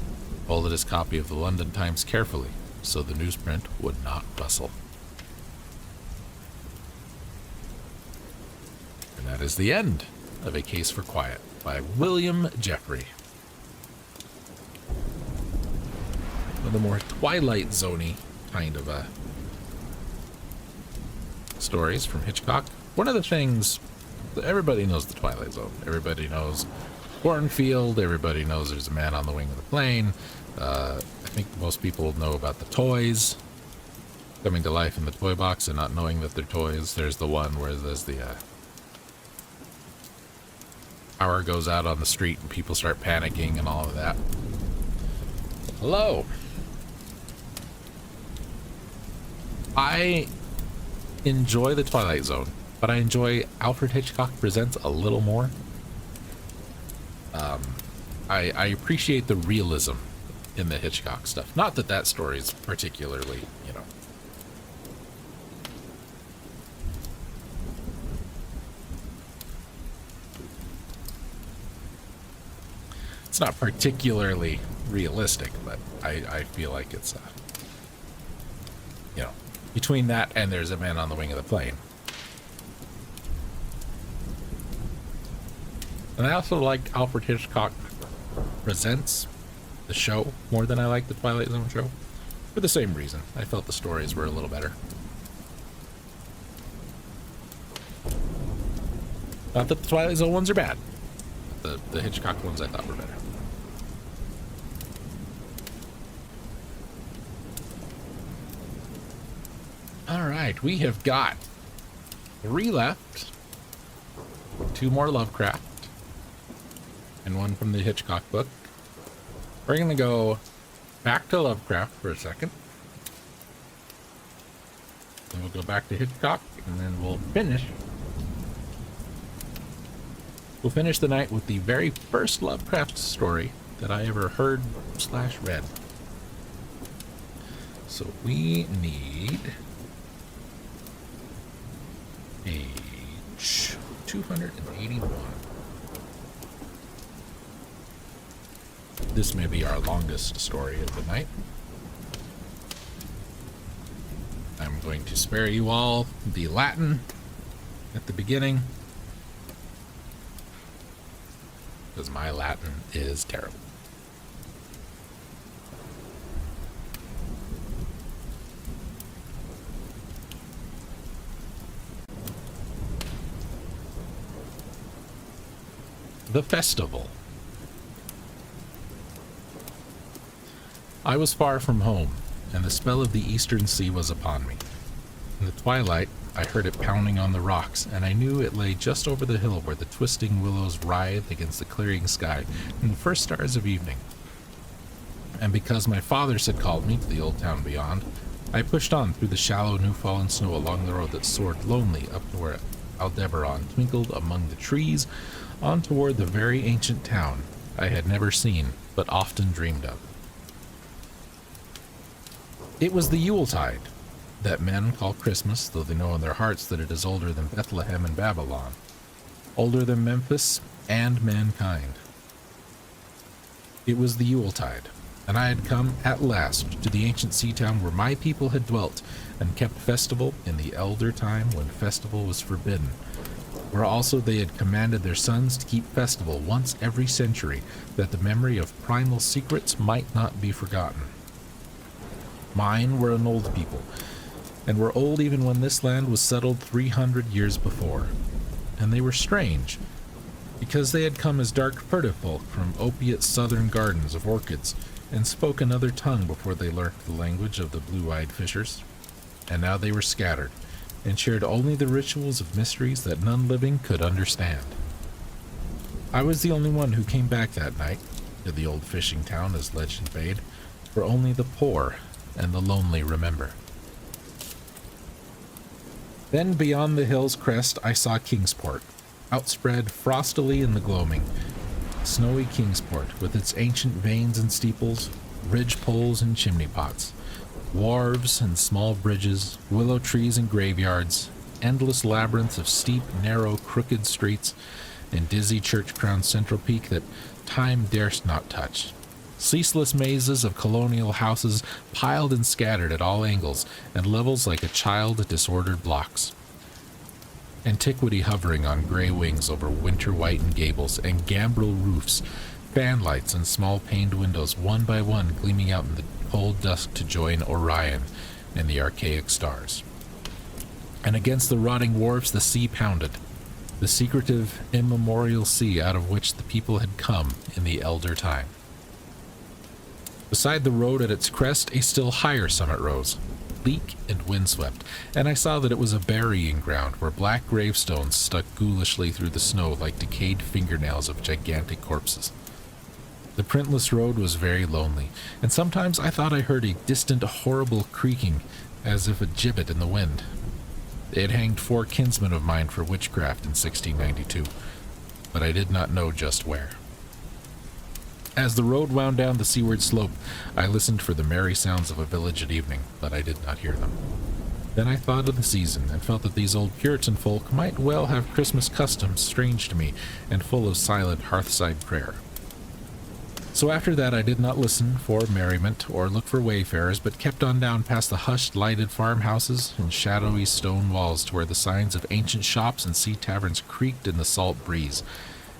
folded his copy of the London Times carefully so the newsprint would not rustle. And that is the end of A Case for Quiet by William Jeffrey. One of the more Twilight Zone-y kind of stories from Hitchcock. One of the things, everybody knows the Twilight Zone. Everybody knows Cornfield. Everybody knows there's a man on the wing of the plane. I think most people know about the toys coming to life in the toy box and not knowing that they're toys. There's the one where there's the power goes out on the street and people start panicking and all of that. Hello. I enjoy the Twilight Zone, but I enjoy Alfred Hitchcock Presents a little more. I appreciate the realism in the Hitchcock stuff. Not that that story is particularly, it's not particularly realistic, but I feel like it's, between that and There's a Man on the Wing of the Plane. And I also like Alfred Hitchcock Presents, the show, more than I like the Twilight Zone show. For the same reason. I felt the stories were a little better. Not that the Twilight Zone ones are bad. The Hitchcock ones I thought were better. Alright, we have got 3 left. 2 more Lovecraft. And 1 from the Hitchcock book. We're going to go back to Lovecraft for a second. we'll go back to Hitchcock, and then we'll finish. We'll finish the night with the very first Lovecraft story that I ever heard / read. So we need page 281. This may be our longest story of the night. I'm going to spare you all the Latin at the beginning, because my Latin is terrible. The Festival. I was far from home, and the spell of the eastern sea was upon me. In the twilight, I heard it pounding on the rocks, and I knew it lay just over the hill where the twisting willows writhed against the clearing sky in the first stars of evening. And because my fathers had called me to the old town beyond, I pushed on through the shallow new-fallen snow along the road that soared lonely up to where Aldebaran twinkled among the trees, on toward the very ancient town I had never seen, but often dreamed of. It was the Yuletide, that men call Christmas, though they know in their hearts that it is older than Bethlehem and Babylon, older than Memphis and mankind. It was the Yuletide, and I had come at last to the ancient sea town where my people had dwelt and kept festival in the elder time when festival was forbidden, where also they had commanded their sons to keep festival once every century, that the memory of primal secrets might not be forgotten. Mine were an old people, and were old even when this land was settled 300 years before. And they were strange, because they had come as dark furtive folk from opiate southern gardens of orchids, and spoke another tongue before they learnt the language of the blue-eyed fishers. And now they were scattered, and shared only the rituals of mysteries that none living could understand. I was the only one who came back that night to the old fishing town, as legend bade, for only the poor and the lonely remember. Then beyond the hill's crest I saw Kingsport, outspread frostily in the gloaming. Snowy Kingsport, with its ancient vanes and steeples, ridge poles and chimney pots, wharves and small bridges, willow trees and graveyards, endless labyrinths of steep, narrow, crooked streets, and dizzy church-crowned central peak that time durst not touch. Ceaseless mazes of colonial houses piled and scattered at all angles and levels like a child disordered blocks. Antiquity hovering on gray wings over winter-whitened gables and gambrel roofs, fanlights and small paned windows one by one gleaming out in the cold dusk to join Orion and the archaic stars. And against the rotting wharves the sea pounded, the secretive, immemorial sea out of which the people had come in the elder time. Beside the road at its crest, a still higher summit rose, bleak and windswept, and I saw that it was a burying ground where black gravestones stuck ghoulishly through the snow like decayed fingernails of gigantic corpses. The printless road was very lonely, and sometimes I thought I heard a distant, horrible creaking, as if a gibbet in the wind. They had hanged 4 kinsmen of mine for witchcraft in 1692, but I did not know just where. As the road wound down the seaward slope, I listened for the merry sounds of a village at evening, but I did not hear them. Then I thought of the season, and felt that these old Puritan folk might well have Christmas customs strange to me, and full of silent hearthside prayer. So after that I did not listen for merriment, or look for wayfarers, but kept on down past the hushed, lighted farmhouses and shadowy stone walls to where the signs of ancient shops and sea taverns creaked in the salt breeze,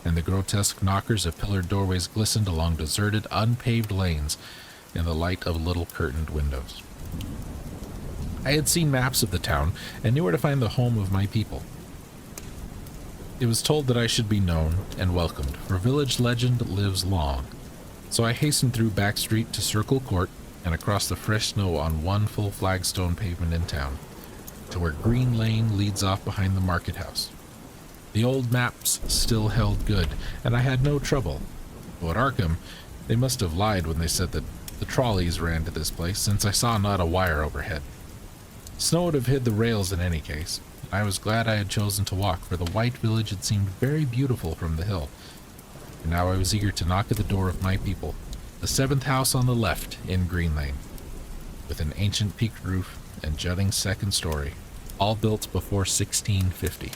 and the grotesque knockers of pillared doorways glistened along deserted, unpaved lanes in the light of little curtained windows. I had seen maps of the town, and knew where to find the home of my people. It was told that I should be known and welcomed, for village legend lives long. So I hastened through back street to Circle Court, and across the fresh snow on one full flagstone pavement in town, to where Green Lane leads off behind the market house. The old maps still held good, and I had no trouble. Though at Arkham, they must have lied when they said that the trolleys ran to this place, since I saw not a wire overhead. Snow would have hid the rails in any case. I was glad I had chosen to walk, for the white village had seemed very beautiful from the hill. And now I was eager to knock at the door of my people, the seventh house on the left in Green Lane, with an ancient peaked roof and jutting second story, all built before 1650.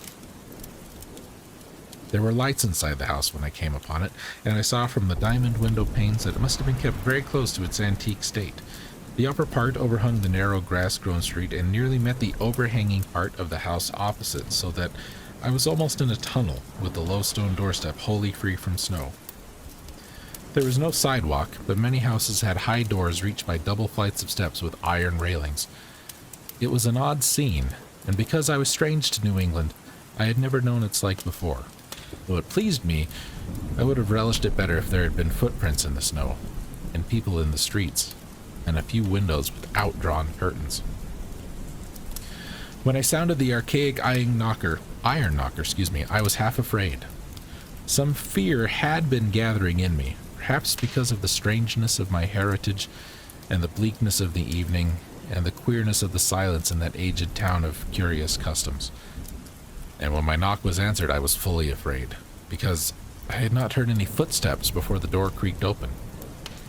There were lights inside the house when I came upon it, and I saw from the diamond window panes that it must have been kept very close to its antique state. The upper part overhung the narrow grass-grown street and nearly met the overhanging part of the house opposite, so that I was almost in a tunnel, with the low stone doorstep wholly free from snow. There was no sidewalk, but many houses had high doors reached by double flights of steps with iron railings. It was an odd scene, and because I was strange to New England, I had never known its like before. Though it pleased me, I would have relished it better if there had been footprints in the snow, and people in the streets, and a few windows with outdrawn curtains. When I sounded the archaic iron knocker, I was half afraid. Some fear had been gathering in me, perhaps because of the strangeness of my heritage, and the bleakness of the evening, and the queerness of the silence in that aged town of curious customs. And when my knock was answered, I was fully afraid, because I had not heard any footsteps before the door creaked open.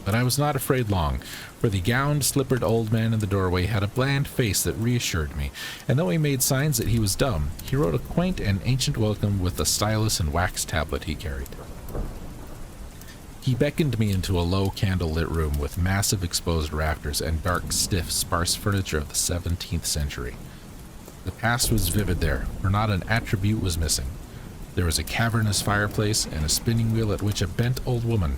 But I was not afraid long, for the gowned, slippered old man in the doorway had a bland face that reassured me, and though he made signs that he was dumb, he wrote a quaint and ancient welcome with a stylus and wax tablet he carried. He beckoned me into a low candle-lit room with massive exposed rafters and dark, stiff, sparse furniture of the 17th century. The past was vivid there, for not an attribute was missing. There was a cavernous fireplace and a spinning wheel at which a bent old woman,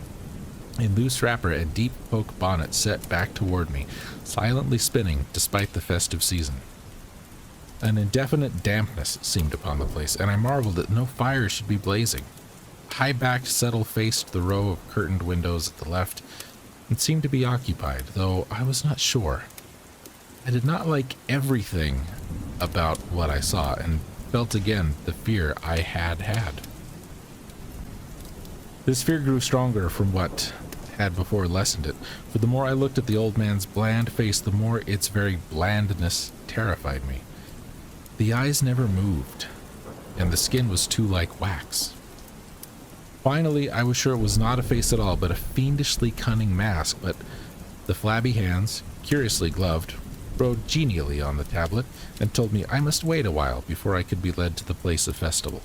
in loose wrapper and deep poke bonnet, set back toward me, silently spinning despite the festive season. An indefinite dampness seemed upon the place, and I marveled that no fire should be blazing. High-backed settle faced the row of curtained windows at the left, and seemed to be occupied, though I was not sure. I did not like everything about what I saw, and felt again the fear I had had. This fear grew stronger from what had before lessened it, for the more I looked at the old man's bland face, the more its very blandness terrified me. The eyes never moved, and the skin was too like wax. Finally, I was sure it was not a face at all, but a fiendishly cunning mask, but the flabby hands, curiously gloved, wrote genially on the tablet, and told me I must wait a while before I could be led to the place of festival.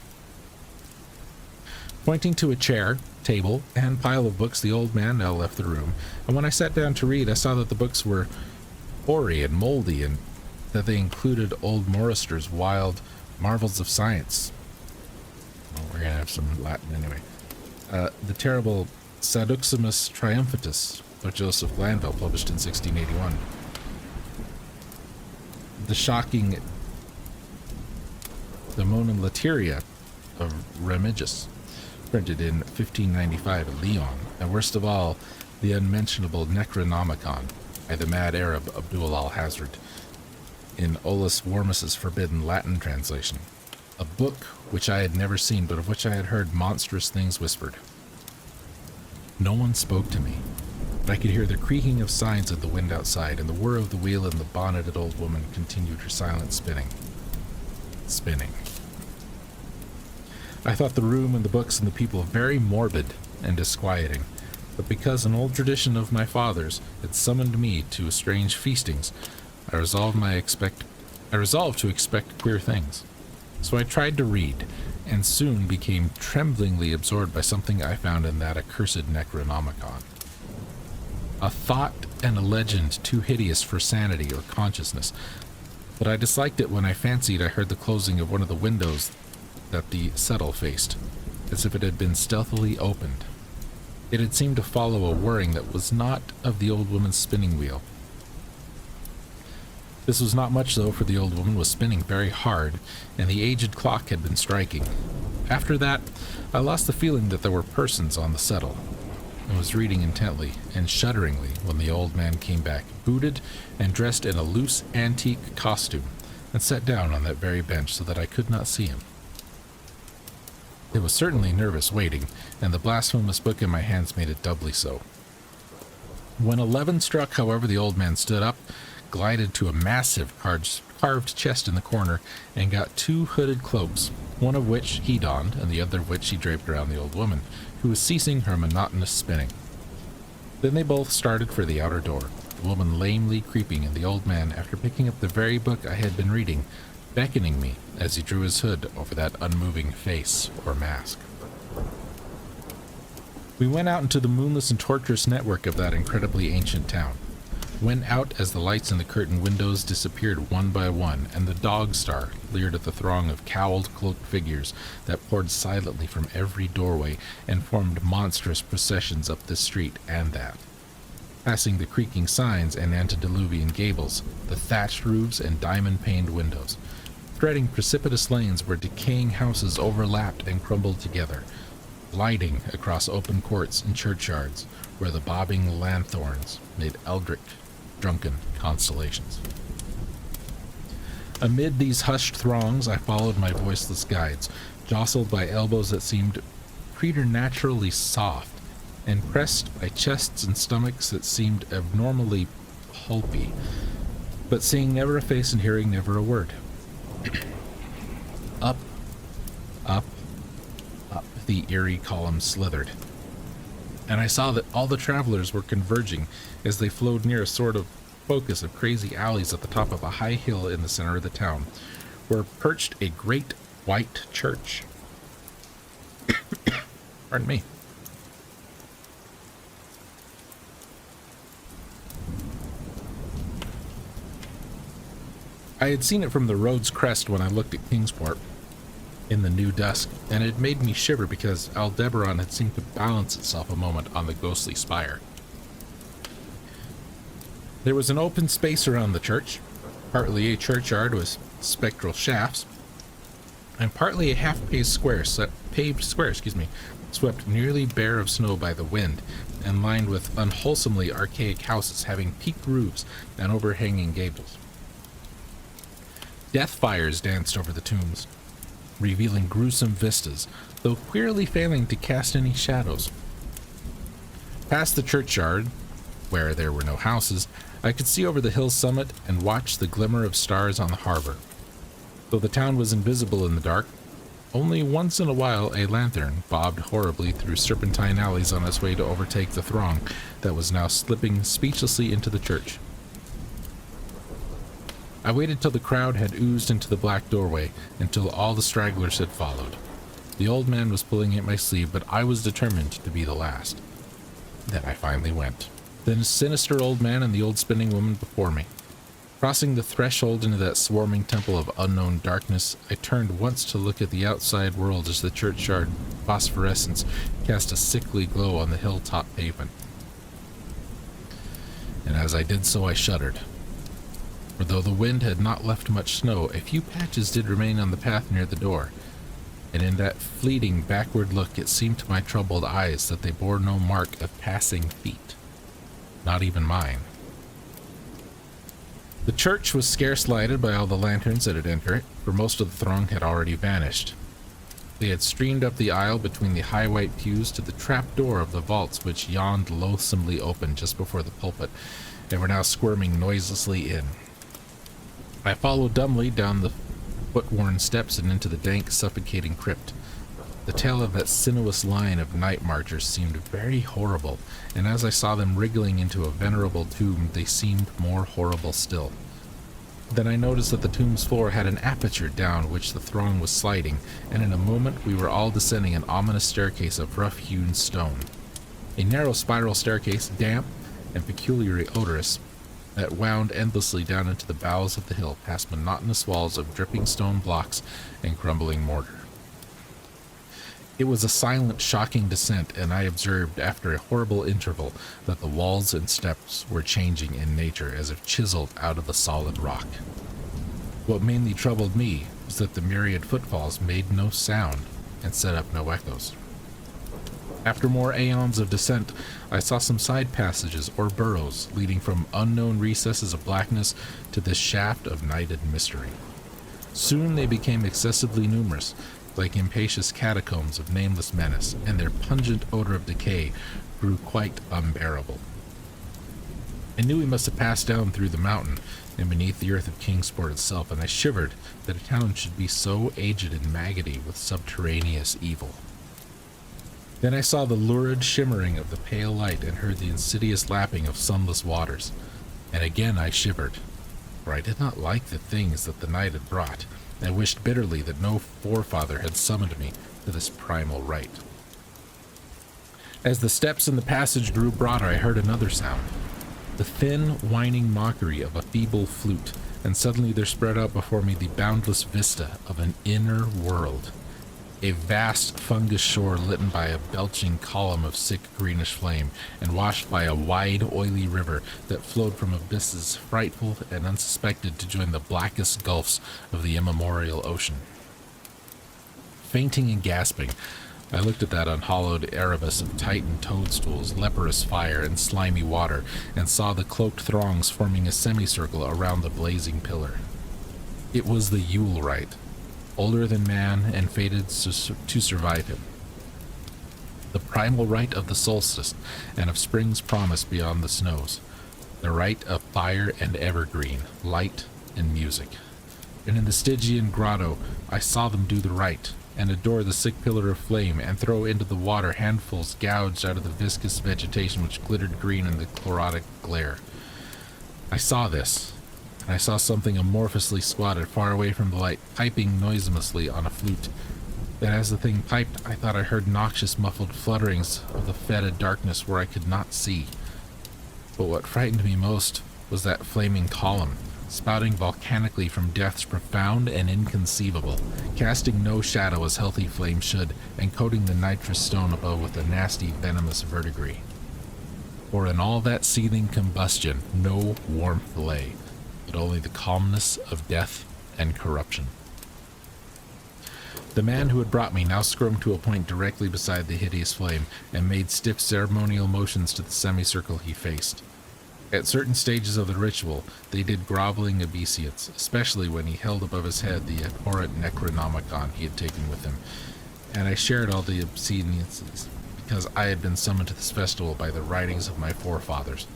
Pointing to a chair, table, and pile of books, the old man now left the room, and when I sat down to read, I saw that the books were hoary and moldy, and that they included old Morrister's wild marvels of science. Well, we're going to have some Latin anyway. The terrible Saduximus Triumphatus by Joseph Glanville, published in 1681. The shocking The Monum Lateria of Remigius, printed in 1595 at Lyon, and worst of all, the unmentionable Necronomicon by the mad Arab Abdul al-Hazred, in Olaus Warmus's forbidden Latin translation, a book which I had never seen, but of which I had heard monstrous things whispered. No one spoke to me, but I could hear the creaking of signs of the wind outside, and the whir of the wheel, and the bonneted old woman continued her silent spinning. Spinning. I thought the room and the books and the people very morbid and disquieting, but because an old tradition of my father's had summoned me to strange feastings, I resolved to expect queer things. So I tried to read, and soon became tremblingly absorbed by something I found in that accursed Necronomicon. A thought and a legend too hideous for sanity or consciousness, but I disliked it when I fancied I heard the closing of one of the windows that the settle faced, as if it had been stealthily opened. It had seemed to follow a whirring that was not of the old woman's spinning wheel. This was not much, though, for the old woman was spinning very hard, and the aged clock had been striking. After that, I lost the feeling that there were persons on the settle, and was reading intently and shudderingly when the old man came back, booted and dressed in a loose antique costume, and sat down on that very bench so that I could not see him. It was certainly nervous waiting, and the blasphemous book in my hands made it doubly so. When 11 struck, however, the old man stood up, glided to a massive carved chest in the corner and got 2 hooded cloaks, one of which he donned and the other of which he draped around the old woman, who was ceasing her monotonous spinning. Then they both started for the outer door, the woman lamely creeping and the old man, after picking up the very book I had been reading, beckoning me as he drew his hood over that unmoving face or mask. We went out into the moonless and tortuous network of that incredibly ancient town. Went out as the lights in the curtained windows disappeared one by one, and the dog star leered at the throng of cowled, cloaked figures that poured silently from every doorway and formed monstrous processions up this street and that. Passing the creaking signs and antediluvian gables, the thatched roofs and diamond-paned windows, threading precipitous lanes where decaying houses overlapped and crumbled together, gliding across open courts and churchyards where the bobbing lanthorns made eldritch, drunken constellations. Amid these hushed throngs, I followed my voiceless guides, jostled by elbows that seemed preternaturally soft, and pressed by chests and stomachs that seemed abnormally pulpy, but seeing never a face and hearing never a word. Up, up, up the eerie column slithered, and I saw that all the travelers were converging as they flowed near a sort of focus of crazy alleys at the top of a high hill in the center of the town, where perched a great white church. Pardon me. I had seen it from the road's crest when I looked at Kingsport in the new dusk, and it made me shiver because Aldebaran had seemed to balance itself a moment on the ghostly spire. There was an open space around the church, partly a churchyard with spectral shafts, and partly a half-paved square, swept nearly bare of snow by the wind, and lined with unwholesomely archaic houses having peaked roofs and overhanging gables. Death fires danced over the tombs, revealing gruesome vistas, though queerly failing to cast any shadows. Past the churchyard, where there were no houses, I could see over the hill summit and watch the glimmer of stars on the harbor. Though the town was invisible in the dark, only once in a while a lantern bobbed horribly through serpentine alleys on its way to overtake the throng that was now slipping speechlessly into the church. I waited till the crowd had oozed into the black doorway, until all the stragglers had followed. The old man was pulling at my sleeve, but I was determined to be the last. Then I finally went. The sinister old man and the old spinning woman before me. Crossing the threshold into that swarming temple of unknown darkness, I turned once to look at the outside world as the churchyard phosphorescence cast a sickly glow on the hilltop pavement. And as I did so, I shuddered. For though the wind had not left much snow, a few patches did remain on the path near the door, and in that fleeting backward look it seemed to my troubled eyes that they bore no mark of passing feet, not even mine. The church was scarce lighted by all the lanterns that had entered it, for most of the throng had already vanished. They had streamed up the aisle between the high white pews to the trap door of the vaults which yawned loathsomely open just before the pulpit, and were now squirming noiselessly in. I followed dumbly down the foot-worn steps and into the dank, suffocating crypt. The tale of that sinuous line of night marchers seemed very horrible, and as I saw them wriggling into a venerable tomb, they seemed more horrible still. Then I noticed that the tomb's floor had an aperture down which the throng was sliding, and in a moment we were all descending an ominous staircase of rough-hewn stone. A narrow spiral staircase, damp and peculiarly odorous, that wound endlessly down into the bowels of the hill past monotonous walls of dripping stone blocks and crumbling mortar. It was a silent, shocking descent, and I observed after a horrible interval that the walls and steps were changing in nature as if chiseled out of the solid rock. What mainly troubled me was that the myriad footfalls made no sound and set up no echoes. After more aeons of descent, I saw some side passages or burrows leading from unknown recesses of blackness to this shaft of nighted mystery. Soon they became excessively numerous, like spacious catacombs of nameless menace, and their pungent odor of decay grew quite unbearable. I knew we must have passed down through the mountain and beneath the earth of Kingsport itself, and I shivered that a town should be so aged and maggoty with subterraneous evil. Then I saw the lurid shimmering of the pale light and heard the insidious lapping of sunless waters, and again I shivered, for I did not like the things that the night had brought, and wished bitterly that no forefather had summoned me to this primal rite. As the steps in the passage grew broader, I heard another sound, the thin, whining mockery of a feeble flute, and suddenly there spread out before me the boundless vista of an inner world, a vast fungus shore lit by a belching column of sick greenish flame, and washed by a wide, oily river that flowed from abysses frightful and unsuspected to join the blackest gulfs of the immemorial ocean. Fainting and gasping, I looked at that unhallowed Erebus of Titan toadstools, leprous fire, and slimy water, and saw the cloaked throngs forming a semicircle around the blazing pillar. It was the Yule rite, older than man and fated to survive him. The primal rite of the solstice and of spring's promise beyond the snows. The rite of fire and evergreen, light and music. And in the Stygian grotto, I saw them do the rite, and adore the sick pillar of flame, and throw into the water handfuls gouged out of the viscous vegetation which glittered green in the chlorotic glare. I saw this, and I saw something amorphously squatted far away from the light, piping noiselessly on a flute. Then as the thing piped, I thought I heard noxious muffled flutterings of the fetid darkness where I could not see. But what frightened me most was that flaming column, spouting volcanically from depths profound and inconceivable, casting no shadow as healthy flame should, and coating the nitrous stone above with a nasty venomous verdigris. For in all that seething combustion no warmth lay, but only the calmness of death and corruption. The man who had brought me now squirmed to a point directly beside the hideous flame, and made stiff ceremonial motions to the semicircle he faced. At certain stages of the ritual, they did groveling obeisance, especially when he held above his head the abhorrent Necronomicon he had taken with him, and I shared all the obeisances, because I had been summoned to this festival by the writings of my forefathers.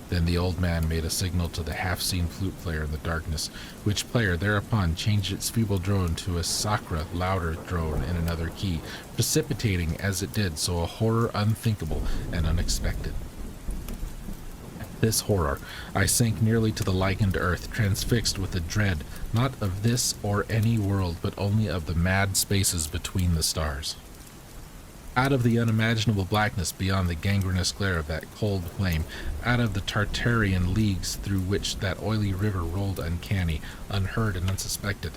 Then the old man made a signal to the half-seen flute player in the darkness, which player thereupon changed its feeble drone to a sacra louder drone in another key, precipitating as it did so a horror unthinkable and unexpected. This horror, I sank nearly to the lichened earth, transfixed with a dread, not of this or any world, but only of the mad spaces between the stars. Out of the unimaginable blackness beyond the gangrenous glare of that cold flame, out of the Tartarian leagues through which that oily river rolled uncanny, unheard and unsuspected,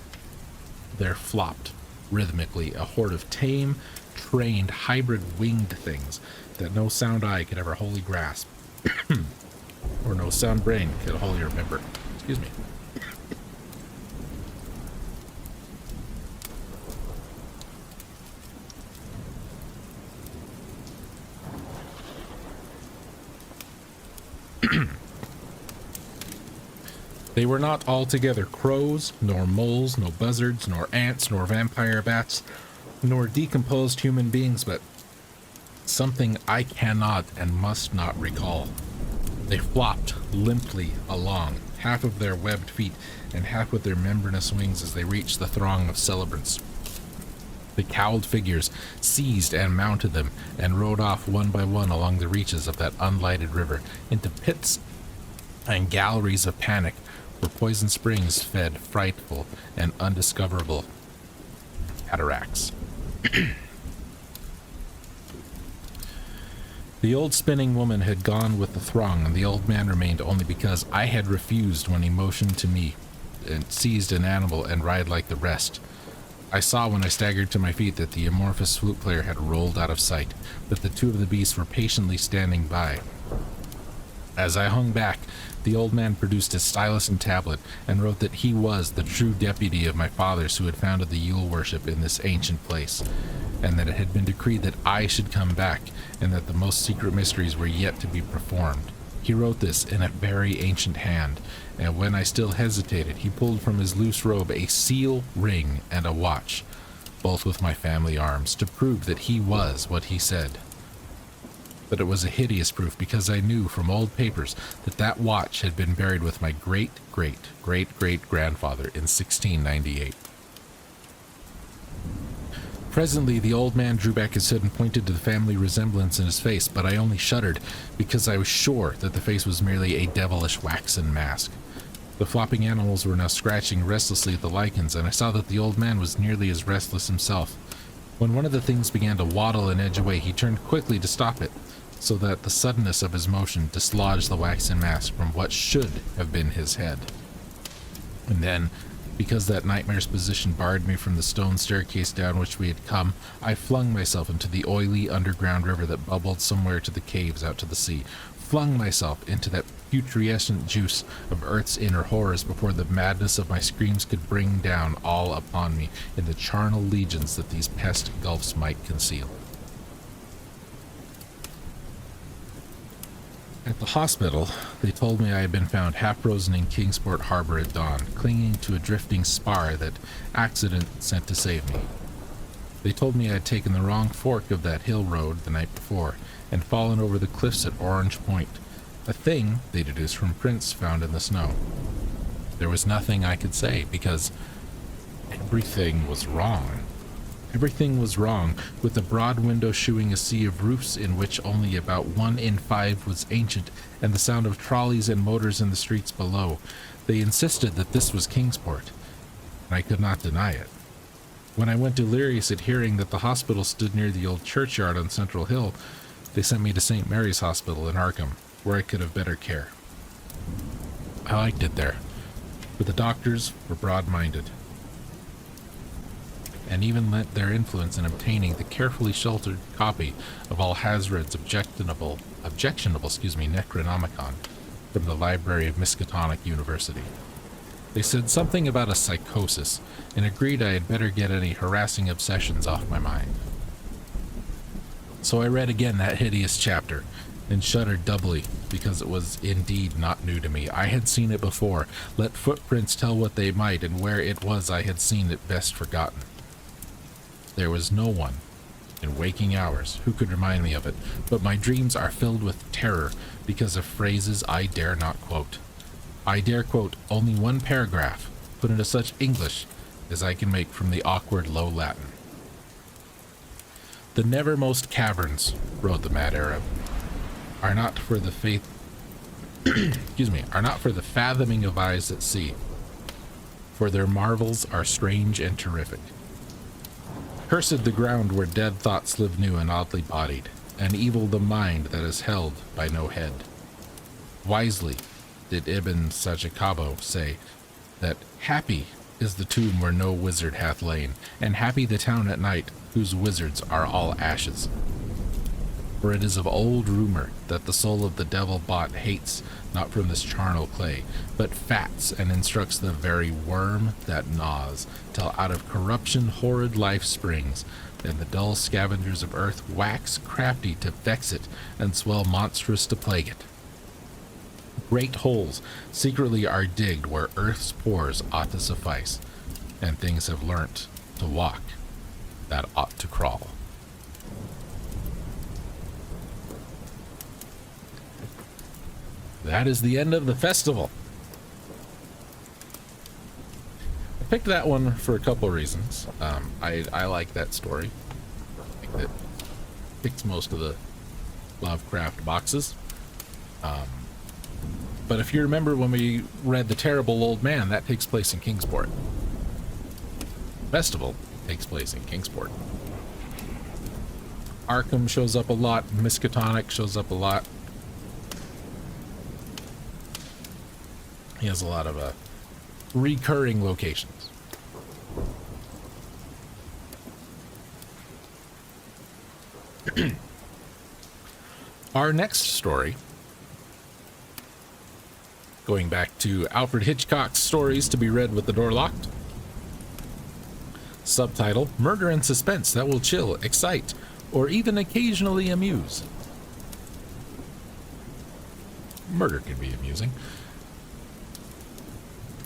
there flopped, rhythmically, a horde of tame, trained, hybrid winged things that no sound eye could ever wholly grasp. Or no sound brain could wholly remember. Excuse me. They were not altogether crows, nor moles, nor buzzards, nor ants, nor vampire bats, nor decomposed human beings, but something I cannot and must not recall. They flopped limply along, half of their webbed feet and half with their membranous wings as they reached the throng of celebrants. The cowled figures seized and mounted them and rode off one by one along the reaches of that unlighted river into pits and galleries of panic where poison springs fed frightful and undiscoverable cataracts. The old spinning woman had gone with the throng, and the old man remained only because I had refused when he motioned to me and seized an animal and ride like the rest. I saw when I staggered to my feet that the amorphous flute player had rolled out of sight, that the two of the beasts were patiently standing by. As I hung back, the old man produced his stylus and tablet and wrote that he was the true deputy of my fathers who had founded the Yule worship in this ancient place, and that it had been decreed that I should come back, and that the most secret mysteries were yet to be performed. He wrote this in a very ancient hand, and when I still hesitated, he pulled from his loose robe a seal ring and a watch, both with my family arms, to prove that he was what he said. But it was a hideous proof because I knew from old papers that that watch had been buried with my great-great-great-great-grandfather in 1698. Presently, the old man drew back his head and pointed to the family resemblance in his face, but I only shuddered because I was sure that the face was merely a devilish waxen mask. The flopping animals were now scratching restlessly at the lichens, and I saw that the old man was nearly as restless himself. When one of the things began to waddle and edge away, he turned quickly to stop it, so that the suddenness of his motion dislodged the waxen mask from what should have been his head. And then, because that nightmare's position barred me from the stone staircase down which we had come, I flung myself into the oily underground river that bubbled somewhere to the caves out to the sea, flung myself into that putrescent juice of earth's inner horrors before the madness of my screams could bring down all upon me in the charnel legions that these pest gulfs might conceal. At the hospital, they told me I had been found half-frozen in Kingsport Harbor at dawn, clinging to a drifting spar that accident sent to save me. They told me I had taken the wrong fork of that hill road the night before, and fallen over the cliffs at Orange Point, a thing they deduced from prints found in the snow. There was nothing I could say, because everything was wrong. Everything was wrong, with the broad window shewing a sea of roofs in which only about 1 in 5 was ancient, and the sound of trolleys and motors in the streets below. They insisted that this was Kingsport, and I could not deny it. When I went delirious at hearing that the hospital stood near the old churchyard on Central Hill, they sent me to St. Mary's Hospital in Arkham, where I could have better care. I liked it there, for the doctors were broad-minded, and even lent their influence in obtaining the carefully sheltered copy of Alhazred's objectionable Necronomicon from the library of Miskatonic University. They said something about a psychosis, and agreed I had better get any harassing obsessions off my mind. So I read again that hideous chapter, and shuddered doubly, because it was indeed not new to me. I had seen it before, let footprints tell what they might, and where it was I had seen it best forgotten. There was no one, in waking hours, who could remind me of it, but my dreams are filled with terror because of phrases I dare not quote. I dare quote only one paragraph, put into such English as I can make from the awkward Low Latin. "The nethermost caverns," wrote the mad Arab, "are not for the are not for the fathoming of eyes at sea, for their marvels are strange and terrific. Cursed the ground where dead thoughts live new and oddly bodied, and evil the mind that is held by no head. Wisely did Ibn Sajikabo say that happy is the tomb where no wizard hath lain, and happy the town at night whose wizards are all ashes. For it is of old rumor that the soul of the devil bought hates not from this charnel clay, but fats and instructs the very worm that gnaws, till out of corruption horrid life springs, and the dull scavengers of earth wax crafty to vex it, and swell monstrous to plague it. Great holes secretly are digged where earth's pores ought to suffice, and things have learnt to walk that ought to crawl." That is the end of the festival. I picked that one for a couple of reasons. I like that story. I think that ticks most of the Lovecraft boxes. But if you remember when we read The Terrible Old Man, that takes place in Kingsport. Festival takes place in Kingsport. Arkham shows up a lot. Miskatonic shows up a lot. He has a lot of recurring locations. Our next story, going back to Alfred Hitchcock's stories to be read with the door locked. Subtitle: Murder and suspense that will chill, excite, or even occasionally amuse. Murder can be amusing.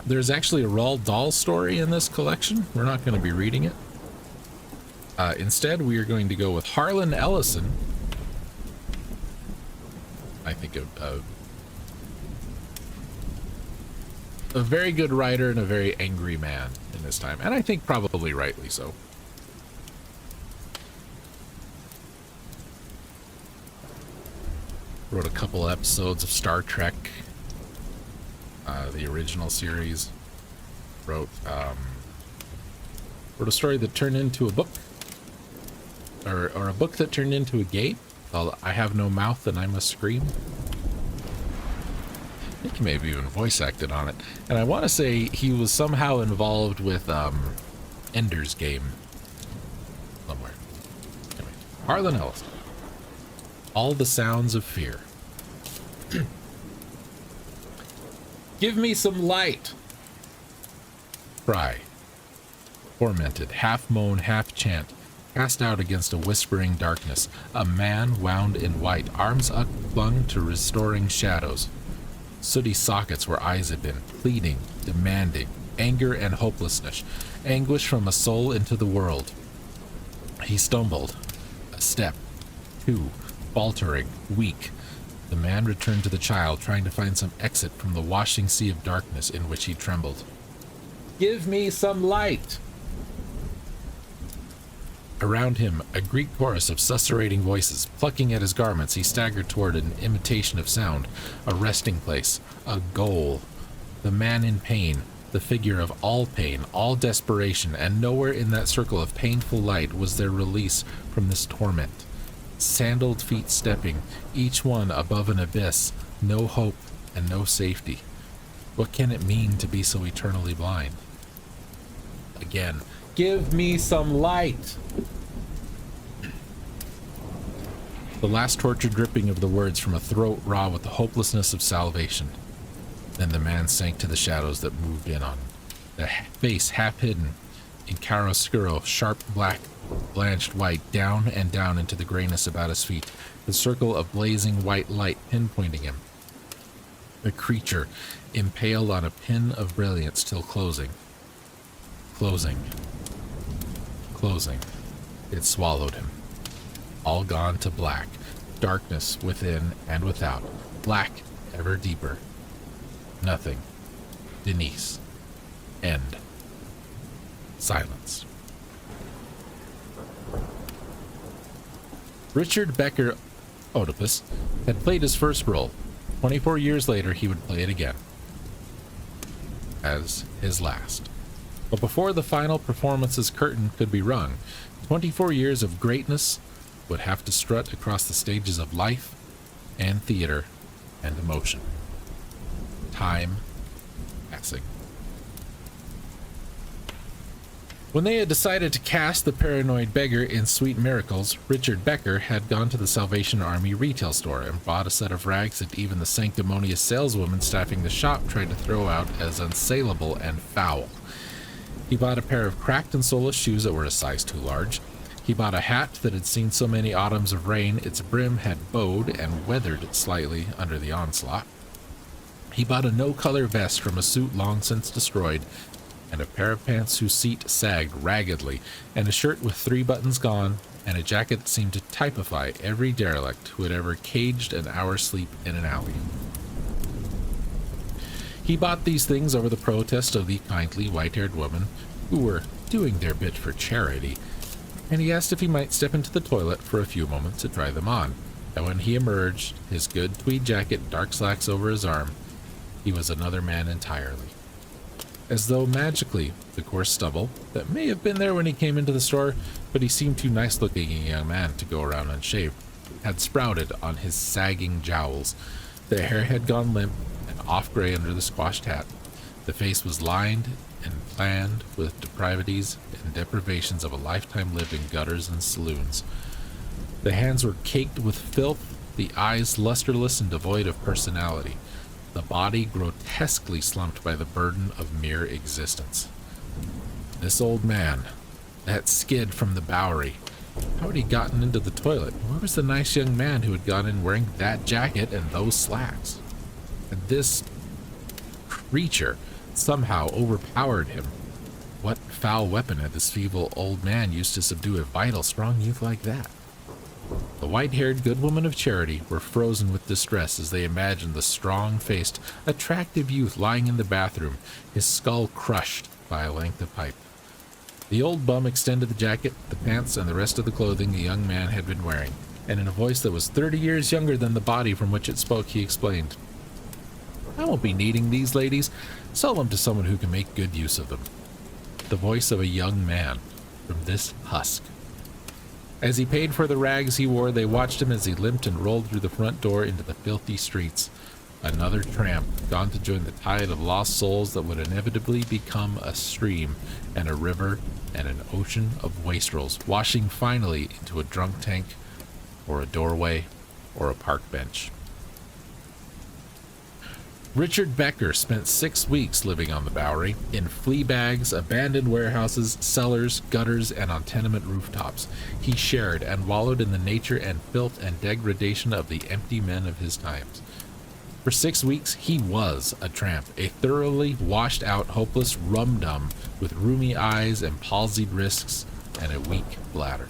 There's actually a Roald Dahl story in this collection. We're not going to be reading it. Instead, we are going to go with Harlan Ellison I think, a very good writer and a very angry man in his time, and I think probably rightly so. Wrote a couple episodes of Star Trek, the original series. Wrote a story that turned into a book, or a book that turned into a game called I Have No Mouth and I Must Scream. I think he maybe even voice acted on it. And I want to say he was somehow involved with Ender's Game somewhere. Anyway, Harlan Ellison. All the Sounds of Fear. Give me some light. Cry. Tormented, half moan, half chant, cast out against a whispering darkness, a man wound in white, arms upflung to restoring shadows. Sooty sockets where eyes had been, pleading, demanding, anger and hopelessness, anguish from a soul into the world. He stumbled. A step. Two. Faltering, weak. The man returned to the child, trying to find some exit from the washing sea of darkness in which he trembled. Give me some light! Around him, a Greek chorus of susurrating voices. Plucking at his garments, he staggered toward an imitation of sound, a resting place, a goal. The man in pain, the figure of all pain, all desperation, and nowhere in that circle of painful light was there release from this torment. Sandaled feet stepping, each one above an abyss, no hope and no safety. What can it mean to be so eternally blind? Again, give me some light! The last tortured dripping of the words from a throat raw with the hopelessness of salvation. Then the man sank to the shadows that moved in on him. The face half hidden in chiaroscuro, sharp black, blanched white, down and down into the grayness about his feet, the circle of blazing white light pinpointing him. The creature, impaled on a pin of brilliance, till closing. Closing. Closing. It swallowed him. All gone to black. Darkness within and without. Black ever deeper. Nothing. Denise. End. Silence. Richard Becker Oedipus had played his first role. 24 years later, he would play it again. As his last. But before the final performance's curtain could be rung, 24 years of greatness would have to strut across the stages of life and theater and emotion. Time passing. When they had decided to cast the paranoid beggar in Sweet Miracles, Richard Becker had gone to the Salvation Army retail store and bought a set of rags that even the sanctimonious saleswoman staffing the shop tried to throw out as unsaleable and foul. He bought a pair of cracked and soleless shoes that were a size too large. He bought a hat that had seen so many autumns of rain its brim had bowed and weathered slightly under the onslaught. He bought a no-color vest from a suit long since destroyed, and a pair of pants whose seat sagged raggedly, and a shirt with 3 buttons gone, and a jacket that seemed to typify every derelict who had ever caged an hour's sleep in an alley. He bought these things over the protest of the kindly white-haired women who were doing their bit for charity, and he asked if he might step into the toilet for a few moments to try them on, and when he emerged, his good tweed jacket and dark slacks over his arm, he was another man entirely. As though magically, the coarse stubble, that may have been there when he came into the store, but he seemed too nice-looking a young man to go around unshaved, had sprouted on his sagging jowls. The hair had gone limp and off-gray under the squashed hat. The face was lined and planned with depravities and deprivations of a lifetime lived in gutters and saloons. The hands were caked with filth, the eyes lusterless and devoid of personality. The body grotesquely slumped by the burden of mere existence. This old man, that skid from the Bowery, how had he gotten into the toilet? Where was the nice young man who had gone in wearing that jacket and those slacks? And this creature somehow overpowered him. What foul weapon had this feeble old man used to subdue a vital, strong youth like that? The white-haired good woman of charity were frozen with distress as they imagined the strong-faced, attractive youth lying in the bathroom, his skull crushed by a length of pipe. The old bum extended the jacket, the pants, and the rest of the clothing the young man had been wearing, and in a voice that was 30 years younger than the body from which it spoke, he explained, "I won't be needing these ladies. Sell them to someone who can make good use of them." The voice of a young man from this husk. As he paid for the rags he wore, they watched him as he limped and rolled through the front door into the filthy streets. Another tramp, gone to join the tide of lost souls that would inevitably become a stream and a river and an ocean of wastrels, washing finally into a drunk tank or a doorway or a park bench. Richard Becker spent 6 weeks living on the Bowery, in flea bags, abandoned warehouses, cellars, gutters, and on tenement rooftops. He shared and wallowed in the nature and filth and degradation of the empty men of his times. For 6 weeks, he was a tramp, a thoroughly washed-out, hopeless rum-dum with rheumy eyes and palsied wrists and a weak bladder.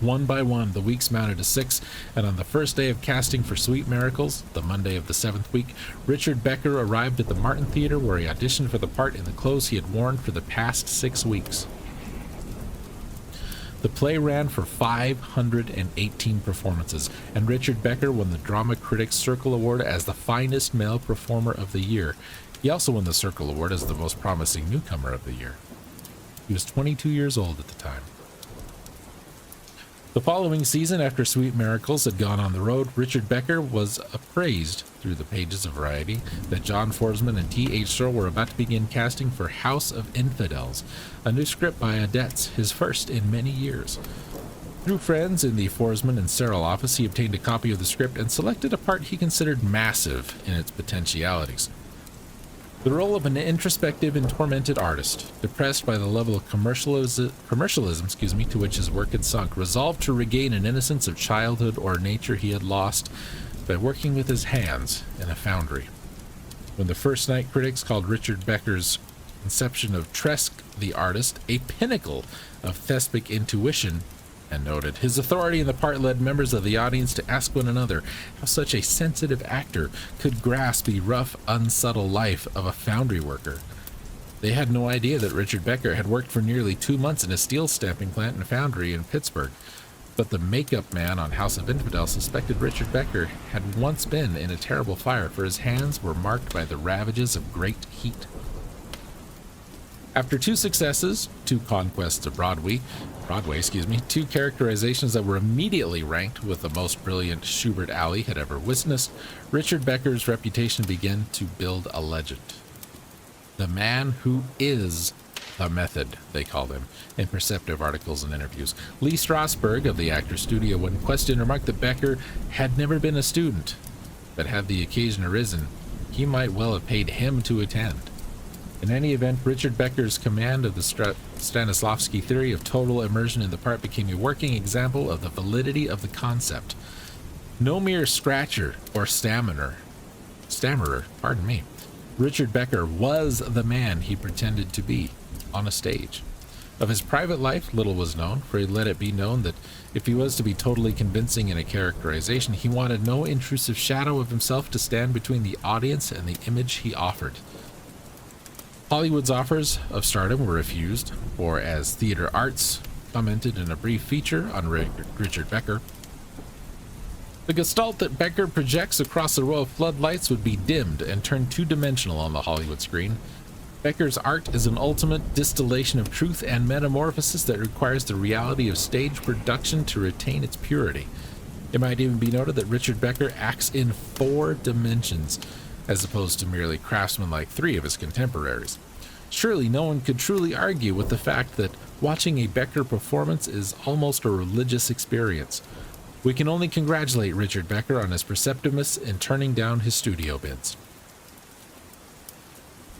One by one, the weeks mounted to 6, and on the first day of casting for Sweet Miracles, the Monday of the 7th week, Richard Becker arrived at the Martin Theater where he auditioned for the part in the clothes he had worn for the past 6 weeks. The play ran for 518 performances, and Richard Becker won the Drama Critics Circle Award as the finest male performer of the year. He also won the Circle Award as the most promising newcomer of the year. He was 22 years old at the time. The following season, after Sweet Miracles had gone on the road, Richard Becker was appraised through the pages of Variety that John Forsman and T.H. Searle were about to begin casting for House of Infidels, a new script by Adets, his first in many years. Through friends in the Forsman and Searle office, he obtained a copy of the script and selected a part he considered massive in its potentialities. The role of an introspective and tormented artist, depressed by the level of commercialism to which his work had sunk, resolved to regain an innocence of childhood or nature he had lost by working with his hands in a foundry. When the first night critics called Richard Becker's conception of Tresk the artist a pinnacle of thespic intuition, and noted his authority in the part led members of the audience to ask one another how such a sensitive actor could grasp the rough, unsubtle life of a foundry worker. They had no idea that Richard Becker had worked for nearly 2 months in a steel stamping plant and foundry in Pittsburgh, but the makeup man on House of Infidels suspected Richard Becker had once been in a terrible fire, for his hands were marked by the ravages of great heat. After 2 successes, 2 conquests of Broadway, 2 characterizations that were immediately ranked with the most brilliant Schubert Alley had ever witnessed, Richard Becker's reputation began to build a legend. The man who is the method, they called him, in perceptive articles and interviews. Lee Strasberg of the Actors Studio, when questioned, remarked that Becker had never been a student, but had the occasion arisen, he might well have paid him to attend. In any event, Richard Becker's command of the Stanislavski theory of total immersion in the part became a working example of the validity of the concept. No mere scratcher or stammerer, Richard Becker was the man he pretended to be on a stage. Of his private life, little was known, for he let it be known that if he was to be totally convincing in a characterization, he wanted no intrusive shadow of himself to stand between the audience and the image he offered. Hollywood's offers of stardom were refused, or as Theater Arts commented in a brief feature on Richard Becker, the gestalt that Becker projects across the row of floodlights would be dimmed and turned two-dimensional on the Hollywood screen. Becker's art is an ultimate distillation of truth and metamorphosis that requires the reality of stage production to retain its purity. It might even be noted that Richard Becker acts in 4 dimensions, as opposed to merely craftsman-like 3 of his contemporaries. Surely no one could truly argue with the fact that watching a Becker performance is almost a religious experience. We can only congratulate Richard Becker on his perceptiveness in turning down his studio bids.